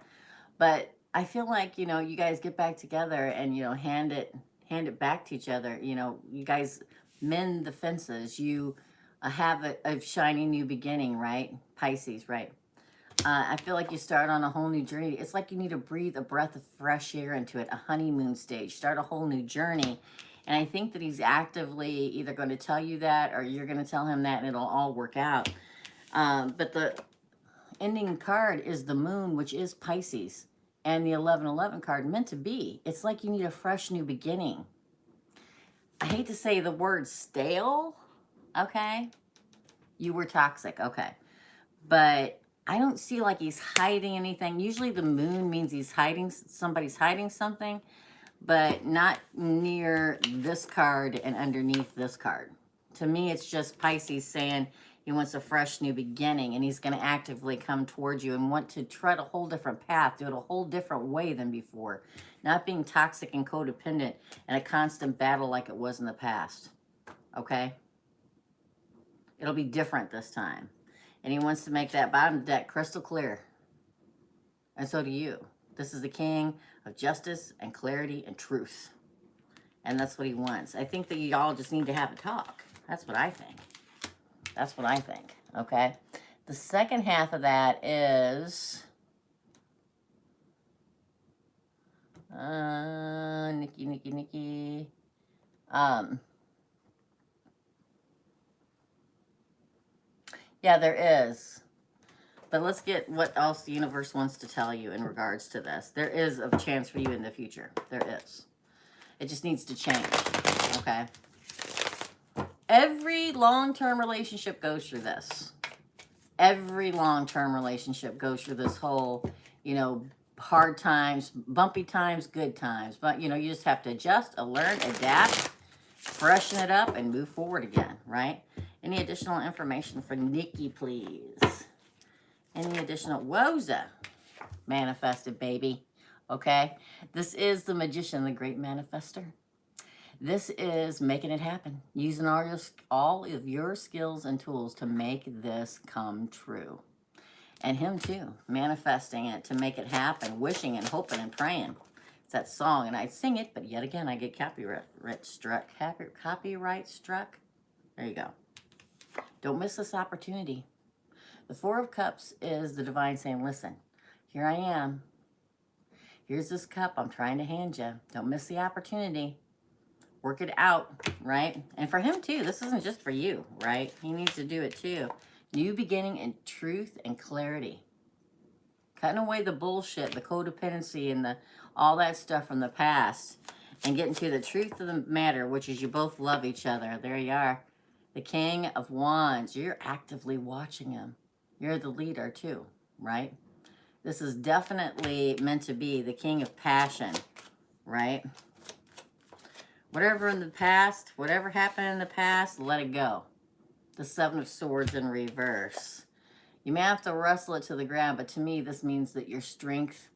But I feel like, you know, you guys get back together and, you know, hand it back to each other. You know, you guys mend the fences. You have a shiny new beginning, right? Pisces, right? I feel like you start on a whole new journey. It's like you need to breathe a breath of fresh air into it, a honeymoon stage, start a whole new journey. And I think that he's actively either going to tell you that or you're going to tell him that and it'll all work out. But the ending card is the moon, which is Pisces. And the 1111 card meant to be. It's like you need a fresh new beginning. I hate to say the word stale, okay? You were toxic, okay. But I don't see like he's hiding anything. Usually the moon means he's hiding, somebody's hiding something, but not near this card and underneath this card. To me, it's just Pisces saying he wants a fresh new beginning and he's going to actively come towards you and want to tread a whole different path, do it a whole different way than before. Not being toxic and codependent and a constant battle like it was in the past. Okay? It'll be different this time. And he wants to make that bottom deck crystal clear. And so do you. This is the king of justice and clarity and truth. And that's what he wants. I think that you all just need to have a talk. That's what I think. That's what I think. Okay? The second half of that is... Nikki. Yeah, there is. But let's get what else the universe wants to tell you in regards to this. There is a chance for you in the future. There is. It just needs to change. Okay? Every long-term relationship goes through this. Every long-term relationship goes through this whole, you know, hard times, bumpy times, good times. But, you know, you just have to adjust, learn, adapt, freshen it up, and move forward again, right? Any additional information for Nikki, please? Any additional... Woza. Manifested, baby. Okay? This is the magician, the great manifester. This is making it happen. Using all of your skills and tools to make this come true. And him too. Manifesting it to make it happen. Wishing and hoping and praying. It's that song. And I sing it, but yet again, I get copyright struck. Copyright struck. There you go. Don't miss this opportunity. The Four of Cups is the divine saying, listen, here I am. Here's this cup I'm trying to hand you. Don't miss the opportunity. Work it out, right? And for him too, this isn't just for you, right? He needs to do it too. New beginning in truth and clarity. Cutting away the bullshit, the codependency, and all that stuff from the past. And getting to the truth of the matter, which is you both love each other. There you are. The King of Wands. You're actively watching him. You're the leader too, right? This is definitely meant to be the King of Passion, right? Whatever in the past, whatever happened in the past, let it go. The Seven of Swords in reverse. You may have to wrestle it to the ground, but to me, this means that your strength,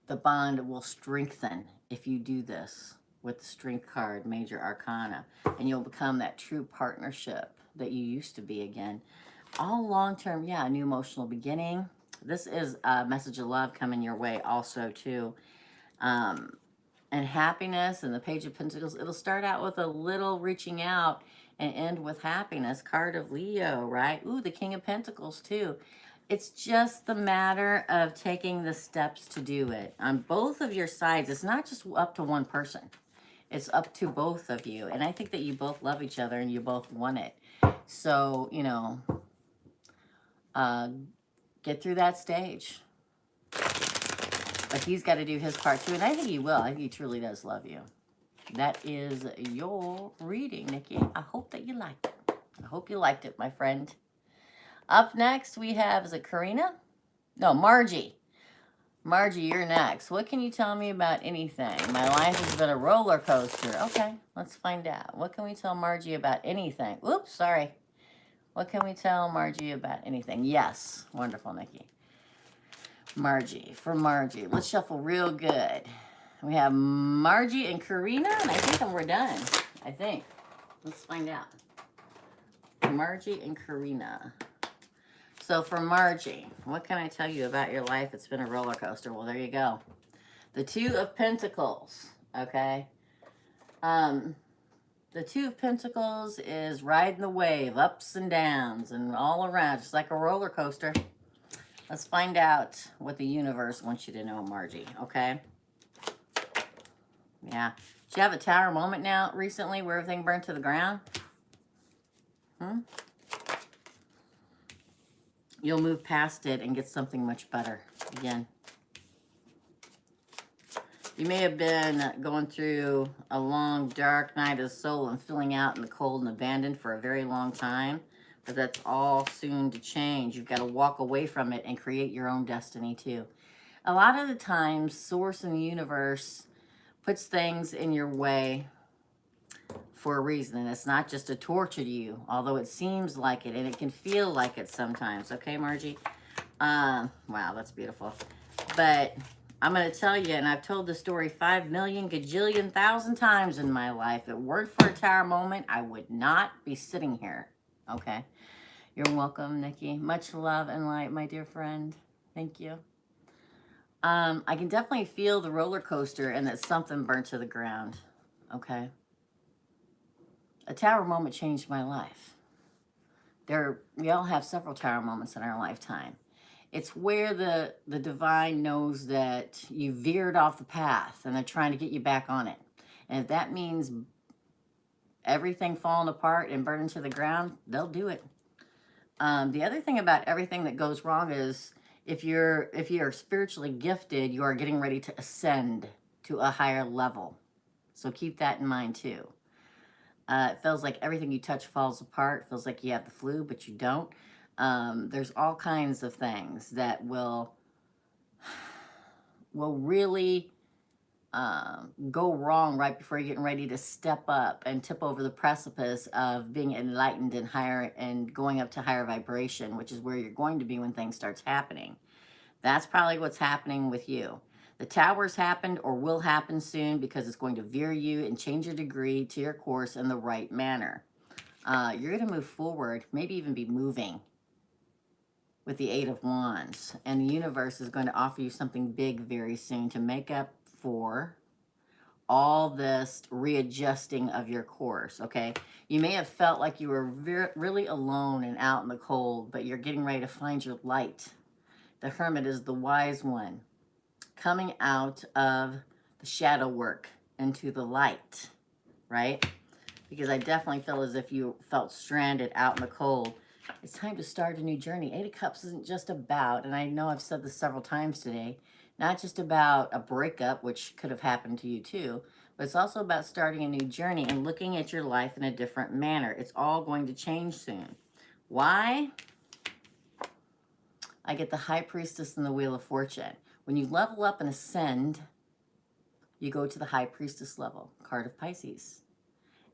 the bond will strengthen if you do this with the Strength card, Major Arcana. And you'll become that true partnership that you used to be again. All long-term, yeah, a new emotional beginning. This is a message of love coming your way also, too. And happiness and the Page of Pentacles. It'll start out with a little reaching out and end with happiness. Card of Leo, right? Ooh, the King of Pentacles, too. It's just the matter of taking the steps to do it. On both of your sides, it's not just up to one person. It's up to both of you. And I think that you both love each other and you both want it. So, you know, get through that stage. But he's got to do his part too. And I think he will. I think he truly does love you. That is your reading, Nikki. I hope that you liked it. I hope you liked it, my friend. Up next, we have, is it Karina? No, Margie. Margie, you're next. What can you tell me about anything? My life has been a roller coaster. Okay, let's find out. What can we tell Margie about anything? Oops, sorry. What can we tell Margie about anything? Yes. Wonderful, Nikki. Margie, for Margie. Let's shuffle real good. We have Margie and Karina, and I think we're done. I think. Let's find out. Margie and Karina. So for Margie, what can I tell you about your life? It's been a roller coaster. Well, there you go. The Two of Pentacles, okay? The Two of Pentacles is riding the wave, ups and downs and all around, just like a roller coaster. Let's find out what the universe wants you to know, Margie, okay? Yeah. Did you have a tower moment now recently where everything burnt to the ground? You'll move past it and get something much better again. You may have been going through a long, dark night of the soul and feeling out in the cold and abandoned for a very long time, but that's all soon to change. You've got to walk away from it and create your own destiny too. A lot of the times, Source and the universe puts things in your way for a reason, and it's not just to torture you, although it seems like it, and it can feel like it sometimes. Okay, Margie? Wow, that's beautiful. But I'm going to tell you, and I've told the story 5 million gajillion thousand times in my life. If it weren't for a tower moment, I would not be sitting here. Okay? You're welcome, Nikki. Much love and light, my dear friend. Thank you. I can definitely feel the roller coaster and that something burnt to the ground. Okay? A tower moment changed my life. We all have several tower moments in our lifetime. It's where the divine knows that you veered off the path and they're trying to get you back on it. And if that means everything falling apart and burning to the ground, they'll do it. The other thing about everything that goes wrong is if you're spiritually gifted, you are getting ready to ascend to a higher level. So keep that in mind too. It feels like everything you touch falls apart. It feels like you have the flu, but you don't. There's all kinds of things that will really go wrong right before you're getting ready to step up and tip over the precipice of being enlightened and higher and going up to higher vibration, which is where you're going to be when things starts happening. That's probably what's happening with you. The tower's happened or will happen soon because it's going to veer you and change your degree to your course in the right manner. You're going to move forward, maybe even be moving with the Eight of Wands. And the universe is going to offer you something big very soon to make up for all this readjusting of your course, okay? You may have felt like you were really alone and out in the cold, but you're getting ready to find your light. The Hermit is the wise one, coming out of the shadow work into the light, right? Because I definitely feel as if you felt stranded out in the cold. It's time to start a new journey. Eight of Cups isn't just about, and I know I've said this several times today, not just about a breakup, which could have happened to you too, but it's also about starting a new journey and looking at your life in a different manner. It's all going to change soon. Why? I get the High Priestess and the Wheel of Fortune. When you level up and ascend, you go to the High Priestess level, card of Pisces.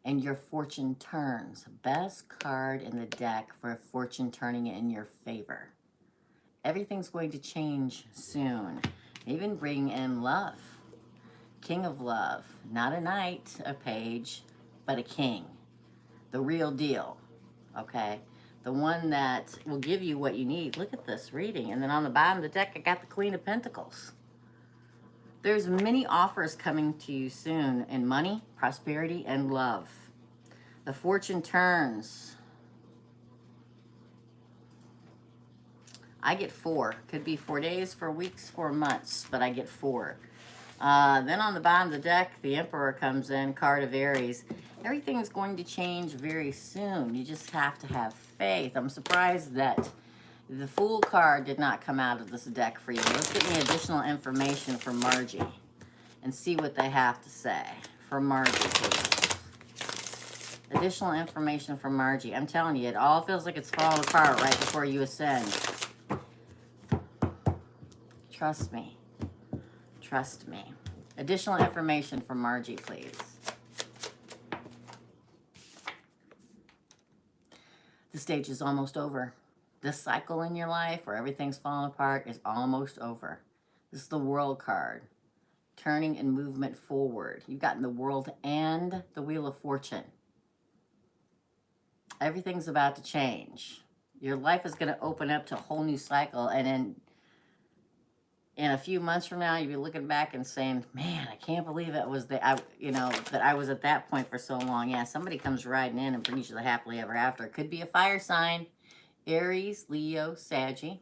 And your fortune turns. Best card in the deck for fortune turning in your favor. Everything's going to change soon. Even bring in love. King of Love. Not a knight, a page, but a king. The real deal. Okay? The one that will give you what you need. Look at this reading. And then on the bottom of the deck, I got the Queen of Pentacles. There's many offers coming to you soon in money, prosperity, and love. The fortune turns. I get 4. Could be 4 days, 4 weeks, 4 months, but I get 4. Then on the bottom of the deck, the Emperor comes in, card of Aries. Everything is going to change very soon. You just have to have faith. I'm surprised that the Fool card did not come out of this deck for you. Let's get me additional information from Margie and see what they have to say. For Margie, please. Additional information from Margie. I'm telling you, it all feels like it's falling apart right before you ascend. Trust me. Trust me. Additional information from Margie, please. The stage is almost over. This cycle in your life where everything's falling apart is almost over. This is the World card. Turning and movement forward. You've gotten the World and the Wheel of Fortune. Everything's about to change. Your life is going to open up to a whole new cycle. And then in a few months from now, you'll be looking back and saying, man, I can't believe it was that I was at that point for so long. Yeah, somebody comes riding in and brings you the happily ever after. It could be a fire sign, Aries, Leo, Saggy.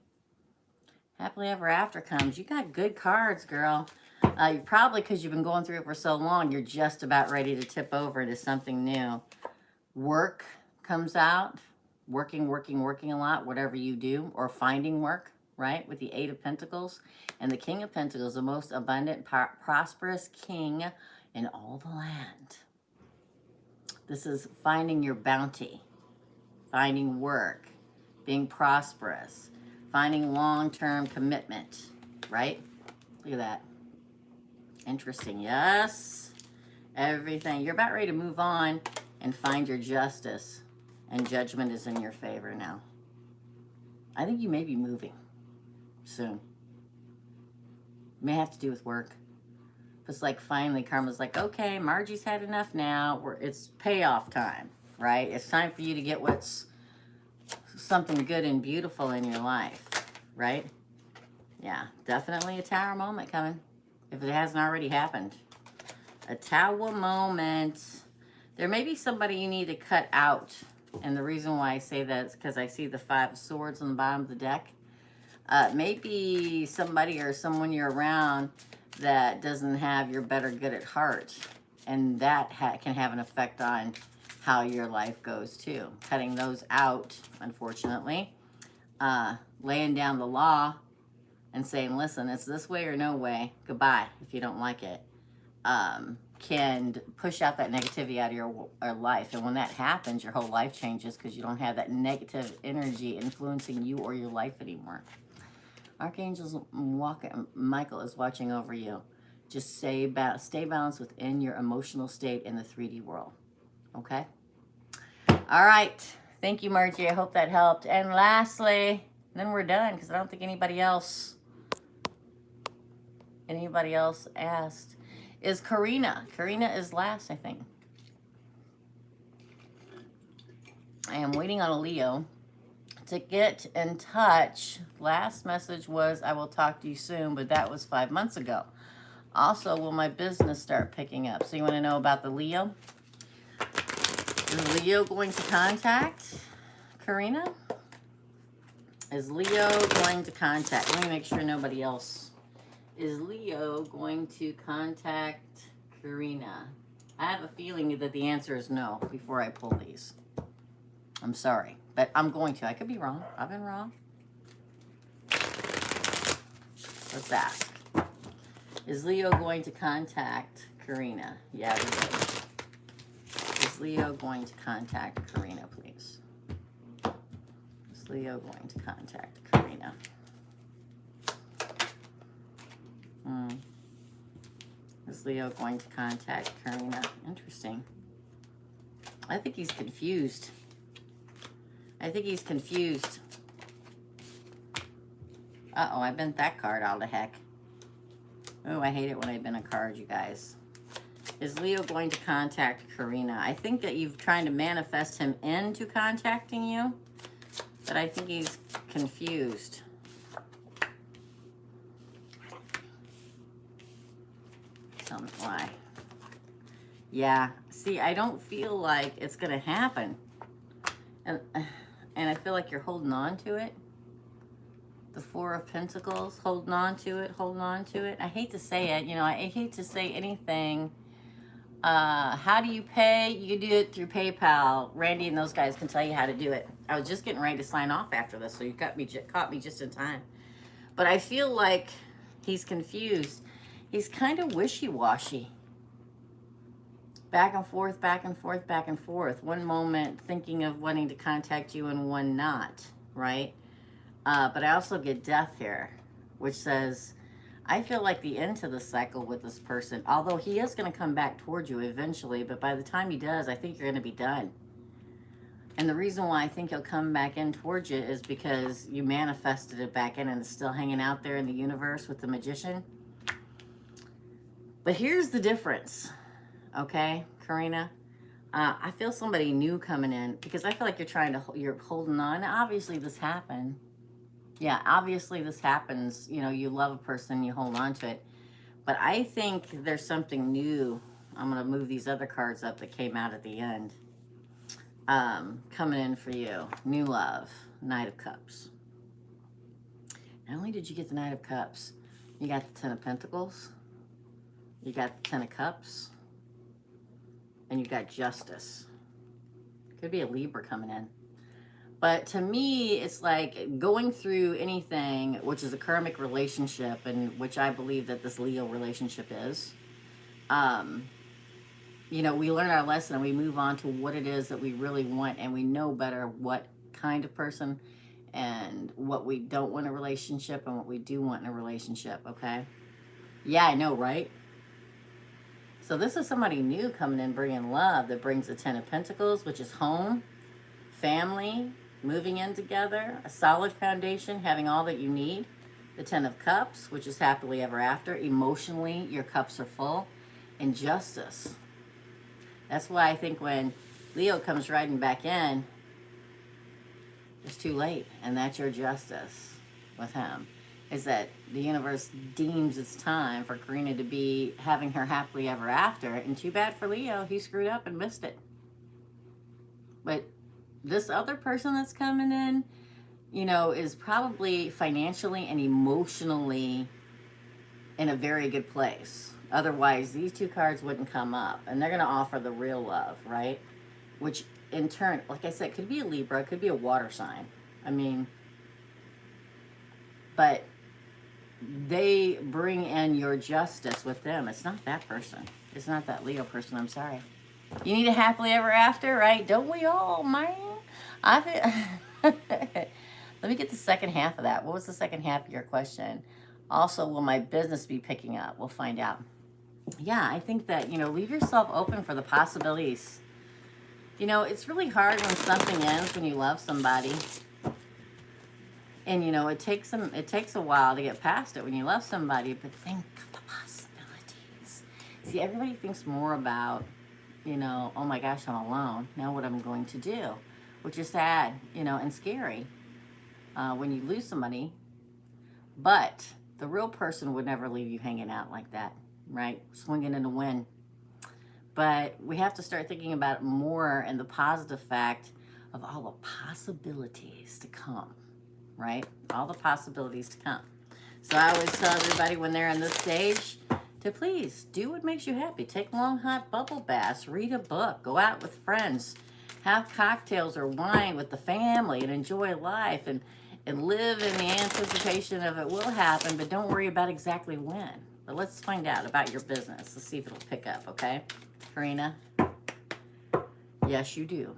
Happily ever after comes. You got good cards, girl. You probably, because you've been going through it for so long, you're just about ready to tip over into something new. Work comes out. Working a lot, whatever you do, or finding work, right? With the Eight of Pentacles and the King of Pentacles, the most abundant, prosperous king in all the land. This is finding your bounty, finding work, being prosperous, finding long-term commitment, right? Look at that. Interesting. Yes. Everything. You're about ready to move on and find your justice. And judgment is in your favor now. I think you may be moving soon. May have to do with work. It's like finally karma's like, okay, Margie's had enough now. It's payoff time, right? It's time for you to get what's something good and beautiful in your life, right? Yeah, definitely a tower moment coming. If it hasn't already happened. A tower moment. There may be somebody you need to cut out. And the reason why I say that is because I see the Five of Swords on the bottom of the deck. Maybe somebody or someone you're around that doesn't have your better good at heart. And that can have an effect on how your life goes too. Cutting those out, unfortunately. Laying down the law and saying, listen, it's this way or no way. Goodbye if you don't like it. Can push out that negativity out of your life. And when that happens, your whole life changes because you don't have that negative energy influencing you or your life anymore. Archangels Michael is watching over you. Just stay balanced within your emotional state in the 3D world. Okay? All right. Thank you, Margie. I hope that helped. And lastly, then we're done because I don't think anybody else asked. Is Karina. Karina is last, I think. I am waiting on a Leo to get in touch. Last message was, I will talk to you soon, but that was 5 months ago. Also, will my business start picking up? So you want to know about the Leo? Is Leo going to contact Karina? Is Leo going to contact? Let me make sure nobody else. Is Leo going to contact Karina? I have a feeling that the answer is no before I pull these. I'm sorry, but I'm going to. I could be wrong. I've been wrong. Let's ask. Is Leo going to contact Karina? Yeah, it is. Is Leo going to contact Karina, please? Is Leo going to contact Karina? Is Leo going to contact Karina? Interesting. I think he's confused. Uh-oh, I bent that card all the heck. Oh, I hate it when I bend a card, you guys. Is Leo going to contact Karina? I think that you've trying to manifest him into contacting you, but I think he's confused. Tell me why. Yeah, see, I don't feel like it's going to happen. And I feel like you're holding on to it. The Four of Pentacles, holding on to it. I hate to say it, I hate to say anything. How do you pay? You can do it through PayPal. Randy and those guys can tell you how to do it. I was just getting ready to sign off after this, so you caught me just in time. But I feel like he's confused. He's kind of wishy-washy. Back and forth. One moment thinking of wanting to contact you and one not, right? But I also get death here, which says, I feel like the end to the cycle with this person, although he is going to come back towards you eventually, but by the time he does, I think you're going to be done. And the reason why I think he'll come back in towards you is because you manifested it back in and it's still hanging out there in the universe with the Magician. But here's the difference, okay, Karina? I feel somebody new coming in because I feel like you're holding on. Obviously, this happened. Yeah, obviously, this happens. You know, you love a person, you hold on to it. But I think there's something new. I'm going to move these other cards up that came out at the end. Coming in for you. New love. Knight of Cups. Not only did you get the Knight of Cups, you got the Ten of Pentacles, you got the Ten of Cups, and you got Justice. Could be a Libra coming in. But to me, it's like going through anything, which is a karmic relationship, and which I believe that this Leo relationship is. You know, we learn our lesson and we move on to what it is that we really want, and we know better what kind of person and what we don't want in a relationship and what we do want in a relationship, okay? Yeah, I know, right? So this is somebody new coming in, bringing love, that brings the Ten of Pentacles, which is home, family, moving in together, a solid foundation, having all that you need. The Ten of Cups, which is happily ever after. Emotionally, your cups are full. And Justice. That's why I think when Leo comes riding back in, it's too late. And that's your justice with him. Is that the universe deems it's time for Karina to be having her happily ever after. And too bad for Leo, he screwed up and missed it. But this other person that's coming in, you know, is probably financially and emotionally in a very good place. Otherwise, these two cards wouldn't come up. And they're going to offer the real love, right? Which in turn, like I said, could be a Libra, could be a water sign. I mean, but they bring in your justice with them. It's not that person. It's not that Leo person. I'm sorry. You need a happily ever after, right? Don't we all, man? I feel... Let me get the second half of that. What was the second half of your question? Also, will my business be picking up? We'll find out. Yeah, I think that, you know, leave yourself open for the possibilities. You know, it's really hard when something ends when you love somebody. And, you know, it takes a while to get past it when you love somebody, but think of the possibilities. See, everybody thinks more about, you know, oh my gosh, I'm alone. Now what I'm going to do, which is sad, you know, and scary when you lose somebody. But the real person would never leave you hanging out like that, right? Swinging in the wind. But we have to start thinking about it more and the positive fact of all the possibilities to come, right? All the possibilities to come. So I always tell everybody when they're in this stage to please do what makes you happy. Take long, hot bubble baths, read a book, go out with friends, have cocktails or wine with the family and enjoy life and live in the anticipation of it will happen, but don't worry about exactly when. But let's find out about your business. Let's see if it'll pick up, okay? Karina? Yes, you do.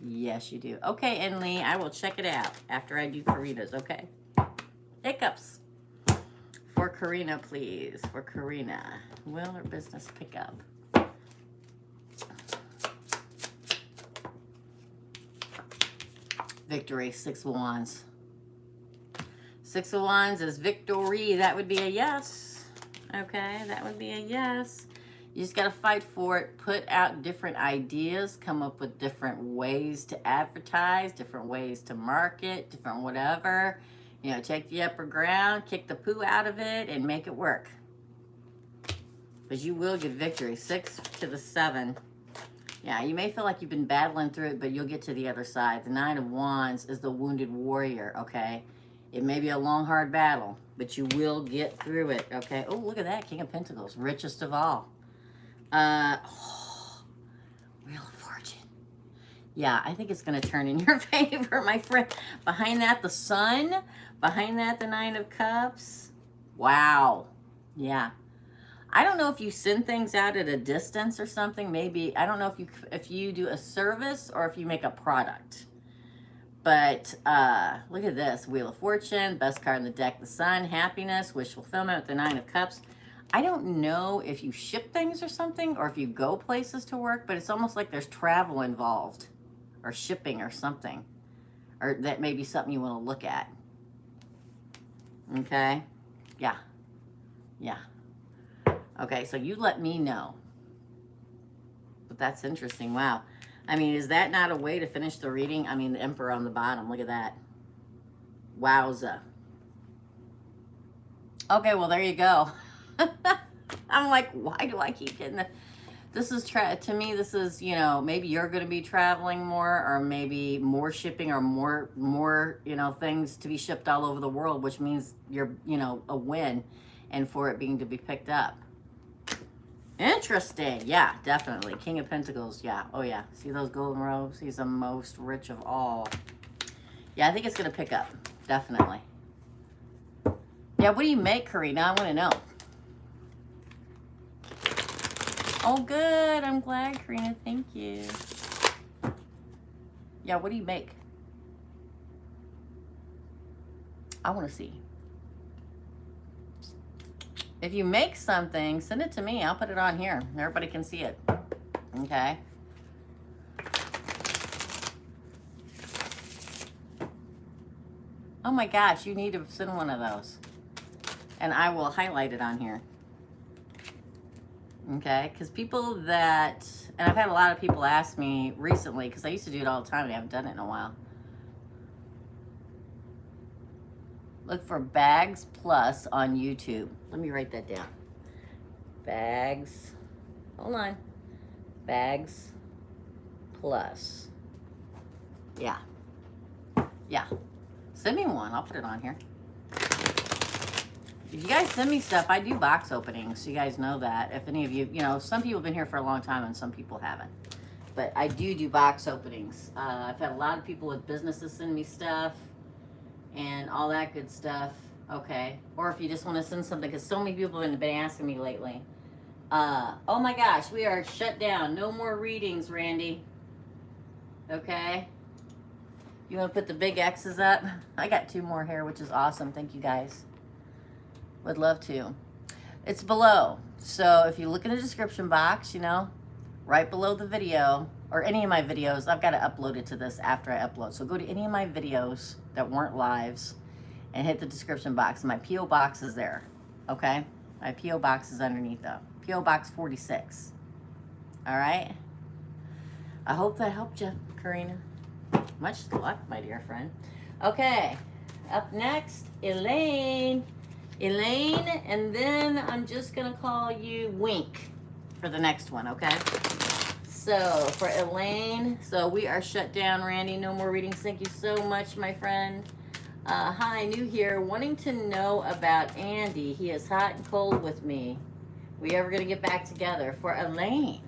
Yes, you do. Okay, and Lee, I will check it out after I do Karina's, okay? Hiccups. For Karina, please. For Karina. Will her business pick up? Victory, Six of Wands. Six of Wands is victory. That would be a yes. Okay, that would be a yes. You just got to fight for it. Put out different ideas. Come up with different ways to advertise, different ways to market, different whatever. You know, take the upper ground, kick the poo out of it, and make it work. Because you will get victory. 6 to the 7. Yeah, you may feel like you've been battling through it, but you'll get to the other side. The 9 of Wands is the wounded warrior, okay? It may be a long, hard battle, but you will get through it, okay? Oh, look at that. King of Pentacles, richest of all. Wheel of Fortune. Yeah, I think it's going to turn in your favor, my friend. Behind that, the Sun. Behind that, the 9 of Cups. Wow. Yeah. I don't know if you send things out at a distance or something. Maybe, I don't know if you do a service or if you make a product. But look at this. Wheel of Fortune, best card in the deck, the Sun, happiness, wish fulfillment with the 9 of Cups. I don't know if you ship things or something or if you go places to work, but it's almost like there's travel involved or shipping or something. Or that may be something you want to look at. Okay? Yeah. Yeah. Okay, so you let me know. But that's interesting. Wow. I mean, is that not a way to finish the reading? I mean, the Emperor on the bottom. Look at that. Wowza. Okay, well, there you go. I'm like, why do I keep getting that? This is, to me, this is, you know, maybe you're going to be traveling more, or maybe more shipping, or more, you know, things to be shipped all over the world, which means you're, you know, a win, and for it being to be picked up. Interesting. Yeah, definitely. King of Pentacles. Yeah. Oh, yeah. See those golden robes? He's the most rich of all. Yeah, I think it's going to pick up. Definitely. Yeah, what do you make, Karina? I want to know. Oh, good. I'm glad, Karina. Thank you. Yeah, what do you make? I want to see. If you make something, send it to me. I'll put it on here. Everybody can see it. Okay. Oh my gosh, you need to send one of those. And I will highlight it on here. Okay, because people that, and I've had a lot of people ask me recently, because I used to do it all the time and I haven't done it in a while. Look for Bags Plus on YouTube. Let me write that down. Bags, hold on. Bags Plus. Yeah. Yeah. Send me one. I'll put it on here. If you guys send me stuff, I do box openings, so you guys know that. If any of you, you know, some people have been here for a long time and some people haven't. But I do box openings. I've had a lot of people with businesses send me stuff and all that good stuff. Okay. Or if you just want to send something, because so many people have been asking me lately. Oh my gosh, we are shut down. No more readings, Randy. Okay. You want to put the big X's up? I got 2 more here, which is awesome. Thank you guys. Would love to. It's below. So if you look in the description box, you know, right below the video, or any of my videos, I've got to upload it to this after I upload. So go to any of my videos that weren't lives and hit the description box. My P.O. box is there. Okay? My P.O. box is underneath though. P.O. Box 46. All right? I hope that helped you, Karina. Much luck, my dear friend. Okay. Up next, Elaine. Elaine, and then I'm just going to call you Wink for the next one, okay? So, for Elaine, so we are shut down, Randy. No more readings. Thank you so much, my friend. Hi, new here. Wanting to know about Andy. He is hot and cold with me. We ever going to get back together? For Elaine.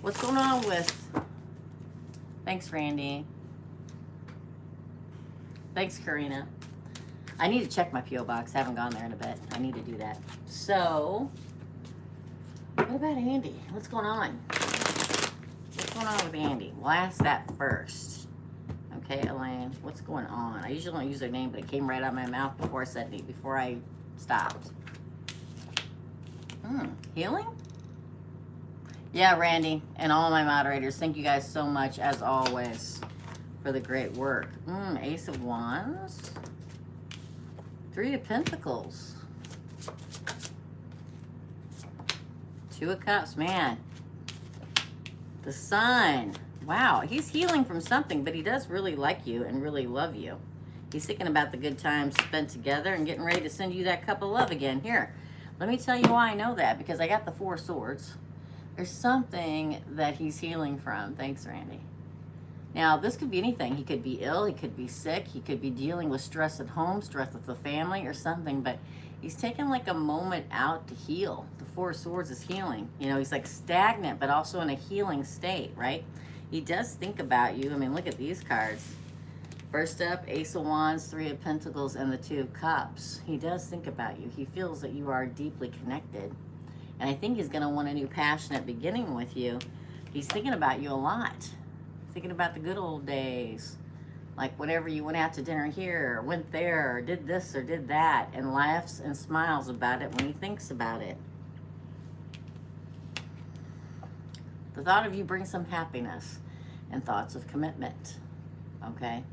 What's going on with... Thanks, Randy. Thanks, Karina. I need to check my P.O. box. I haven't gone there in a bit. I need to do that. So, what about Andy? What's going on? What's going on with Andy? We'll ask that first. Okay, Elaine, what's going on? I usually don't use their name, but it came right out of my mouth before I said it, before I stopped. Healing? Yeah, Randy, and all my moderators, thank you guys so much, as always, for the great work. Ace of Wands. 3 of Pentacles. 2 of Cups. Man. The Sun. Wow. He's healing from something, but he does really like you and really love you. He's thinking about the good times spent together and getting ready to send you that cup of love again. Here, let me tell you why I know that, because I got the 4 swords. There's something that he's healing from. Thanks, Randy. Now, this could be anything. He could be ill, he could be sick, he could be dealing with stress at home, stress with the family or something, but he's taking like a moment out to heal. The 4 swords is healing. You know, he's like stagnant, but also in a healing state, right? He does think about you. I mean, look at these cards. First up, Ace of Wands, 3 of Pentacles, and the 2 of Cups. He does think about you. He feels that you are deeply connected. And I think he's going to want a new passionate beginning with you. He's thinking about you a lot. Thinking about the good old days, like whenever you went out to dinner here, or went there, or did this or did that, and laughs and smiles about it when he thinks about it. The thought of you brings some happiness and thoughts of commitment, okay?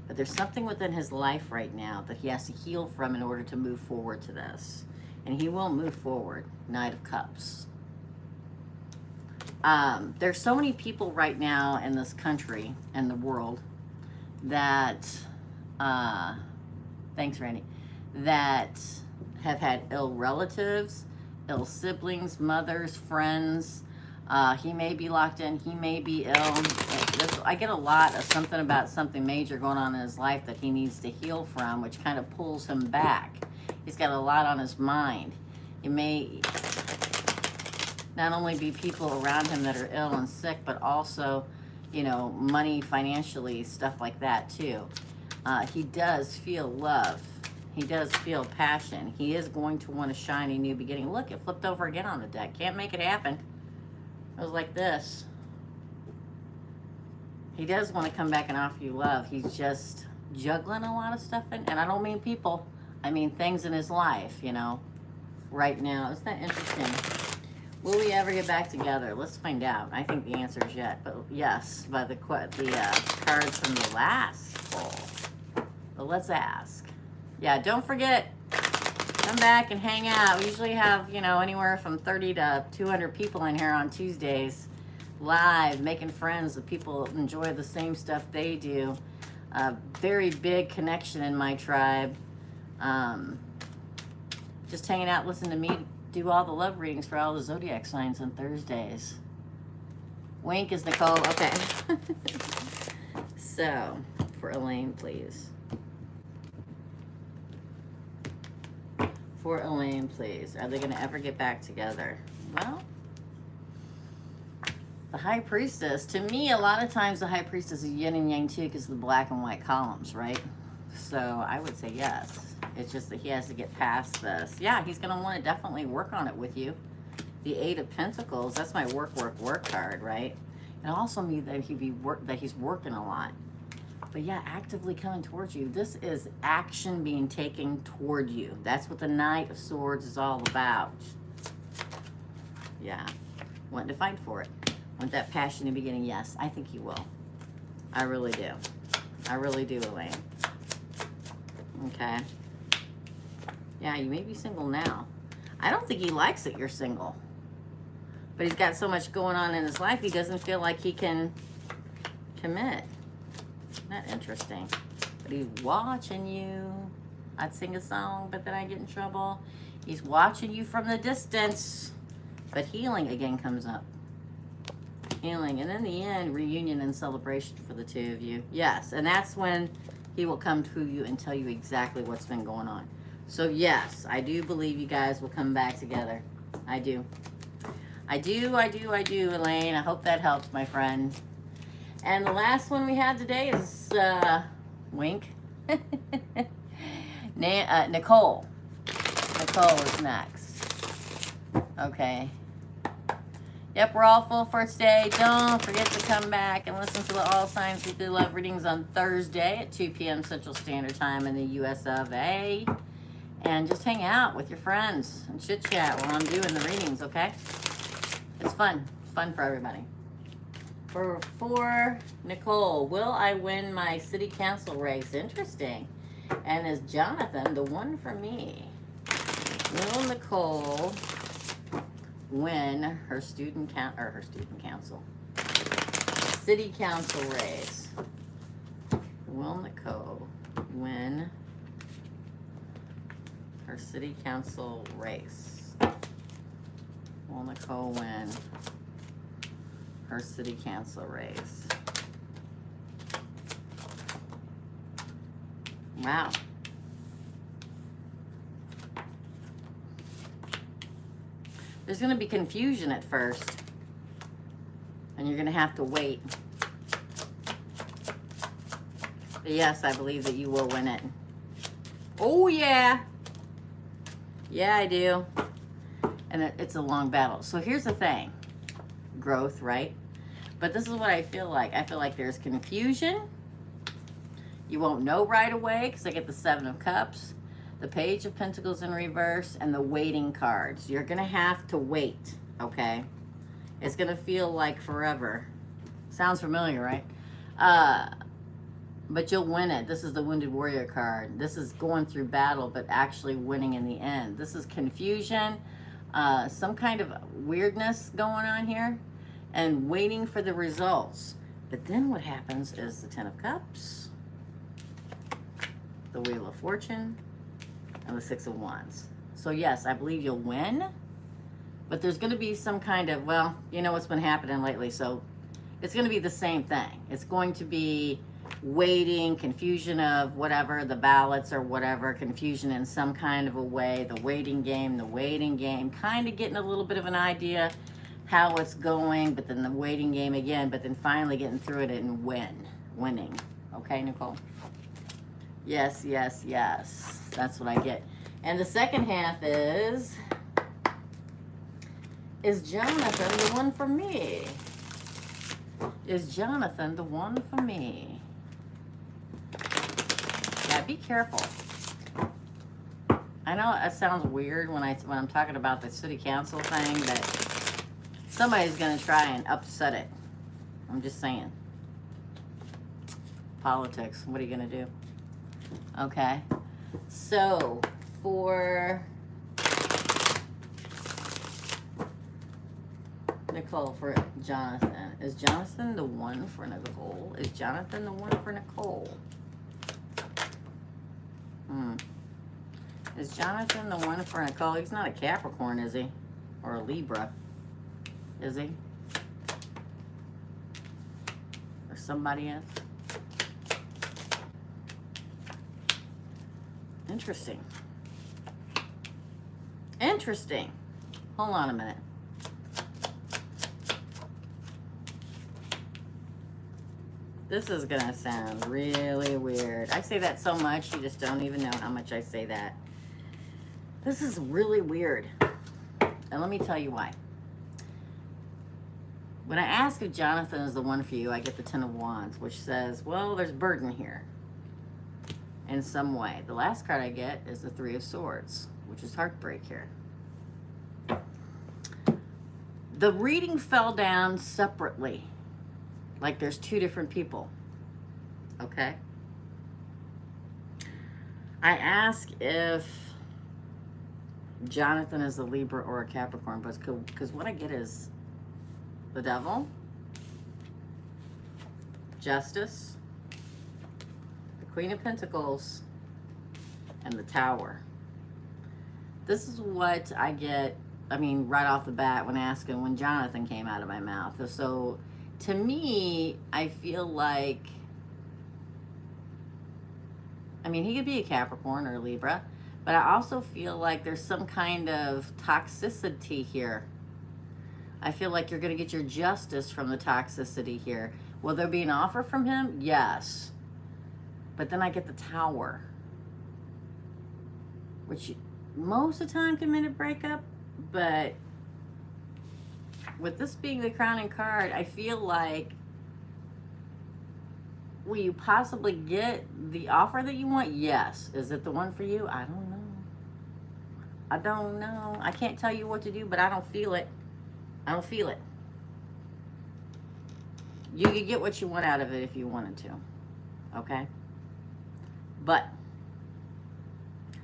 But there's something within his life right now that he has to heal from in order to move forward to this. And he will move forward. Knight of Cups. There's so many people right now in this country and the world that, thanks, Randy, that have had ill relatives, ill siblings, mothers, friends. He may be locked in. He may be ill. I get a lot of something about something major going on in his life that he needs to heal from, which kind of pulls him back. He's got a lot on his mind. It may not only be people around him that are ill and sick, but also, you know, money, financially, stuff like that too. He does feel love. He does feel passion. He is going to want a shiny new beginning. Look, it flipped over again on the deck. Can't make it happen. It was like this. He does want to come back and offer you love. He's just juggling a lot of stuff in, and I don't mean people. I mean things in his life, you know, right now. Isn't that interesting? Will we ever get back together? Let's find out. I think the answer is yes, but yes, by the cards from the last poll. But let's ask. Yeah, don't forget, come back and hang out. We usually have, you know, anywhere from 30 to 200 people in here on Tuesdays, live, making friends with people that enjoy the same stuff they do. Very big connection in my tribe. Just hanging out, listen to me do all the love readings for all the zodiac signs on Thursdays. Wink is Nicole. Okay. So, for Elaine, please. For Elaine, please. Are they going to ever get back together? Well, the High Priestess, to me, a lot of times the High Priestess is yin and yang too, because of the black and white columns, right? So I would say yes. It's just that he has to get past this. Yeah, he's going to want to definitely work on it with you. The Eight of Pentacles, that's my work card, right? It also means that he's working a lot. But yeah, actively coming towards you. This is action being taken toward you. That's what the Knight of Swords is all about. Yeah. Wanting to fight for it. Want that passion in the beginning? Yes, I think he will. I really do. I really do, Elaine. Okay. Yeah, you may be single now. I don't think he likes that you're single. But he's got so much going on in his life, he doesn't feel like he can commit. Isn't that interesting? But he's watching you. I'd sing a song, but then I get in trouble. He's watching you from the distance. But healing again comes up. Healing. And in the end, reunion and celebration for the two of you. Yes, and that's when he will come to you and tell you exactly what's been going on. So yes, I do believe you guys will come back together. I do. I do, Elaine. I hope that helps, my friend. And the last one we had today is, wink. Nicole. Nicole is next. Okay. Yep, we're all full for today. Don't forget to come back and listen to the All Signs Weekly Love Readings on Thursday at 2 p.m. Central Standard Time in the U.S. of A. And just hang out with your friends and chit-chat while I'm doing the readings, okay? It's fun. It's fun for everybody. For Nicole, will I win my city council race? Interesting. And is Jonathan the one for me? Will Nicole win her student council city council race? Will Nicole win her city council race? Will Nicole win her city council race? Wow. There's going to be confusion at first. And you're going to have to wait. But yes, I believe that you will win it. Oh, yeah. Yeah, I do. And it's a long battle. So here's the thing. Growth, right? But this is what I feel like. I feel like there's confusion. You won't know right away because I get the Seven of Cups, the Page of Pentacles in reverse, and the waiting cards. You're going to have to wait, okay? It's going to feel like forever. Sounds familiar, right? But you'll win it. This is the Wounded Warrior card. This is going through battle, but actually winning in the end. This is confusion, some kind of weirdness going on here. and waiting for the results. But then what happens is the Ten of Cups, the Wheel of Fortune, and the Six of Wands. So yes, I believe you'll win, but there's going to be some kind of, well, you know what's been happening lately, so it's going to be the same thing. It's going to be waiting, confusion of whatever, the ballots or whatever, confusion in some kind of a way, the waiting game, kind of getting a little bit of an idea how it's going, but then the waiting game again, but then finally getting through it and winning. Okay, Nicole? Yes, yes, yes. That's what I get. And the second half is Jonathan the one for me? Is Jonathan the one for me? Yeah, be careful. I know it sounds weird when I'm talking about the city council thing, but somebody's gonna try and upset it. I'm just saying. Politics, what are you gonna do? Okay. So for Nicole, for Jonathan. Is Jonathan the one for Nicole? Is Jonathan the one for Nicole? Is Jonathan the one for Nicole? He's not a Capricorn, is he? Or a Libra, is he? Or somebody else? Interesting. Interesting. Hold on a minute. This is gonna sound really weird. I say that so much, you just don't even know how much I say that. This is really weird. And let me tell you why. When I ask if Jonathan is the one for you, I get the Ten of Wands, which says, well, there's burden here in some way. The last card I get is the Three of Swords, which is heartbreak here. The reading fell down separately. Like there's two different people. Okay? I ask if Jonathan is a Libra or a Capricorn, but because what I get is the Devil, Justice, the Queen of Pentacles, and the Tower. This is what I get, I mean, right off the bat when asking when Jonathan came out of my mouth. So to me, I feel like, I mean, he could be a Capricorn or a Libra, but I also feel like there's some kind of toxicity here. I feel like you're going to get your justice from the toxicity here. Will there be an offer from him? Yes. But then I get the Tower, which most of the time can mean a breakup, but with this being the crowning card, I feel like, will you possibly get the offer that you want? Yes. Is it the one for you? I don't know. I don't know. I can't tell you what to do, but I don't feel it. I don't feel it. You could get what you want out of it if you wanted to. Okay? But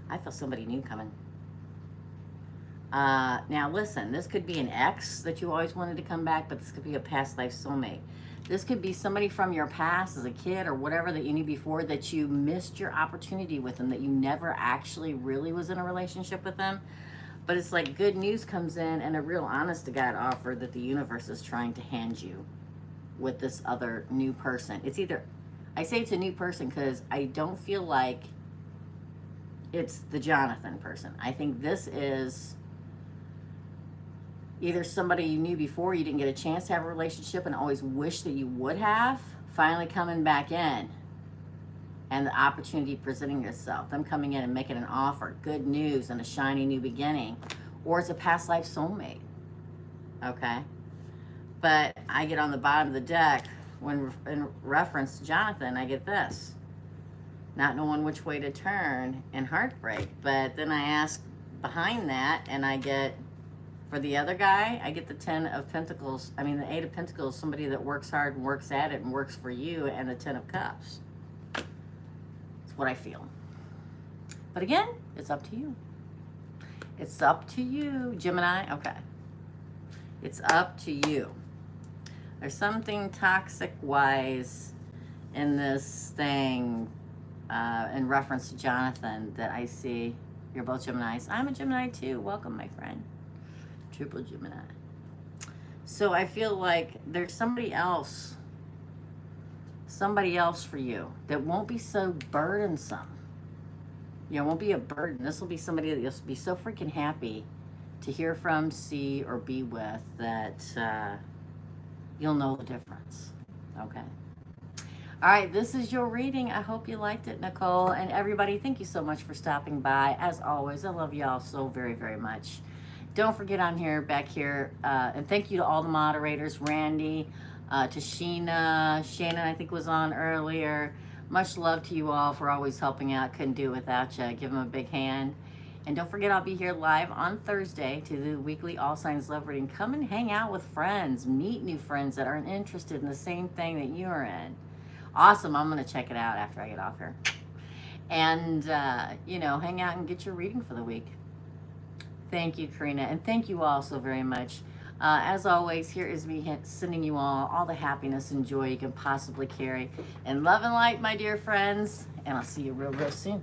I feel somebody new coming. Now listen, this could be an ex that you always wanted to come back, but this could be a past life soulmate. This could be somebody from your past as a kid or whatever that you knew before that you missed your opportunity with them, that you never actually really was in a relationship with them. But it's like good news comes in and a real honest to God offer that the universe is trying to hand you with this other new person. It's either, I say it's a new person because I don't feel like it's the Jonathan person. I think this is either somebody you knew before, you didn't get a chance to have a relationship and always wish that you would have, finally coming back in and the opportunity presenting yourself, them coming in and making an offer, good news and a shiny new beginning, or it's a past life soulmate, okay? But I get on the bottom of the deck, when in reference to Jonathan, I get this, not knowing which way to turn and heartbreak. But then I ask behind that and I get, for the other guy, I get the Ten of Pentacles. I mean, the Eight of Pentacles, somebody that works hard and works at it and works for you, and the Ten of Cups. It's what I feel. But again, it's up to you. It's up to you, Gemini. Okay. It's up to you. There's something toxic-wise in this thing in reference to Jonathan that I see. You're both Geminis. I'm a Gemini too. Welcome, my friend. Triple Gemini. So I feel like there's somebody else for you that won't be so burdensome. You know, won't be a burden. This will be somebody that you'll be so freaking happy to hear from, see, or be with that you'll know the difference. Okay. All right, this is your reading. I hope you liked it, Nicole. And everybody, thank you so much for stopping by. As always, I love y'all so very, very much. Don't forget I'm here, back here. And thank you to all the moderators, Randy, to Sheena, Shannon, I think was on earlier. Much love to you all for always helping out. Couldn't do it without you. Give them a big hand. And don't forget, I'll be here live on Thursday to the weekly All Signs Love Reading. Come and hang out with friends. Meet new friends that are interested in the same thing that you are in. Awesome. I'm going to check it out after I get off here. And, you know, hang out and get your reading for the week. Thank you, Karina. And thank you all so very much. As always, here is me sending you all the happiness and joy you can possibly carry. And love and light, my dear friends. And I'll see you real, real soon.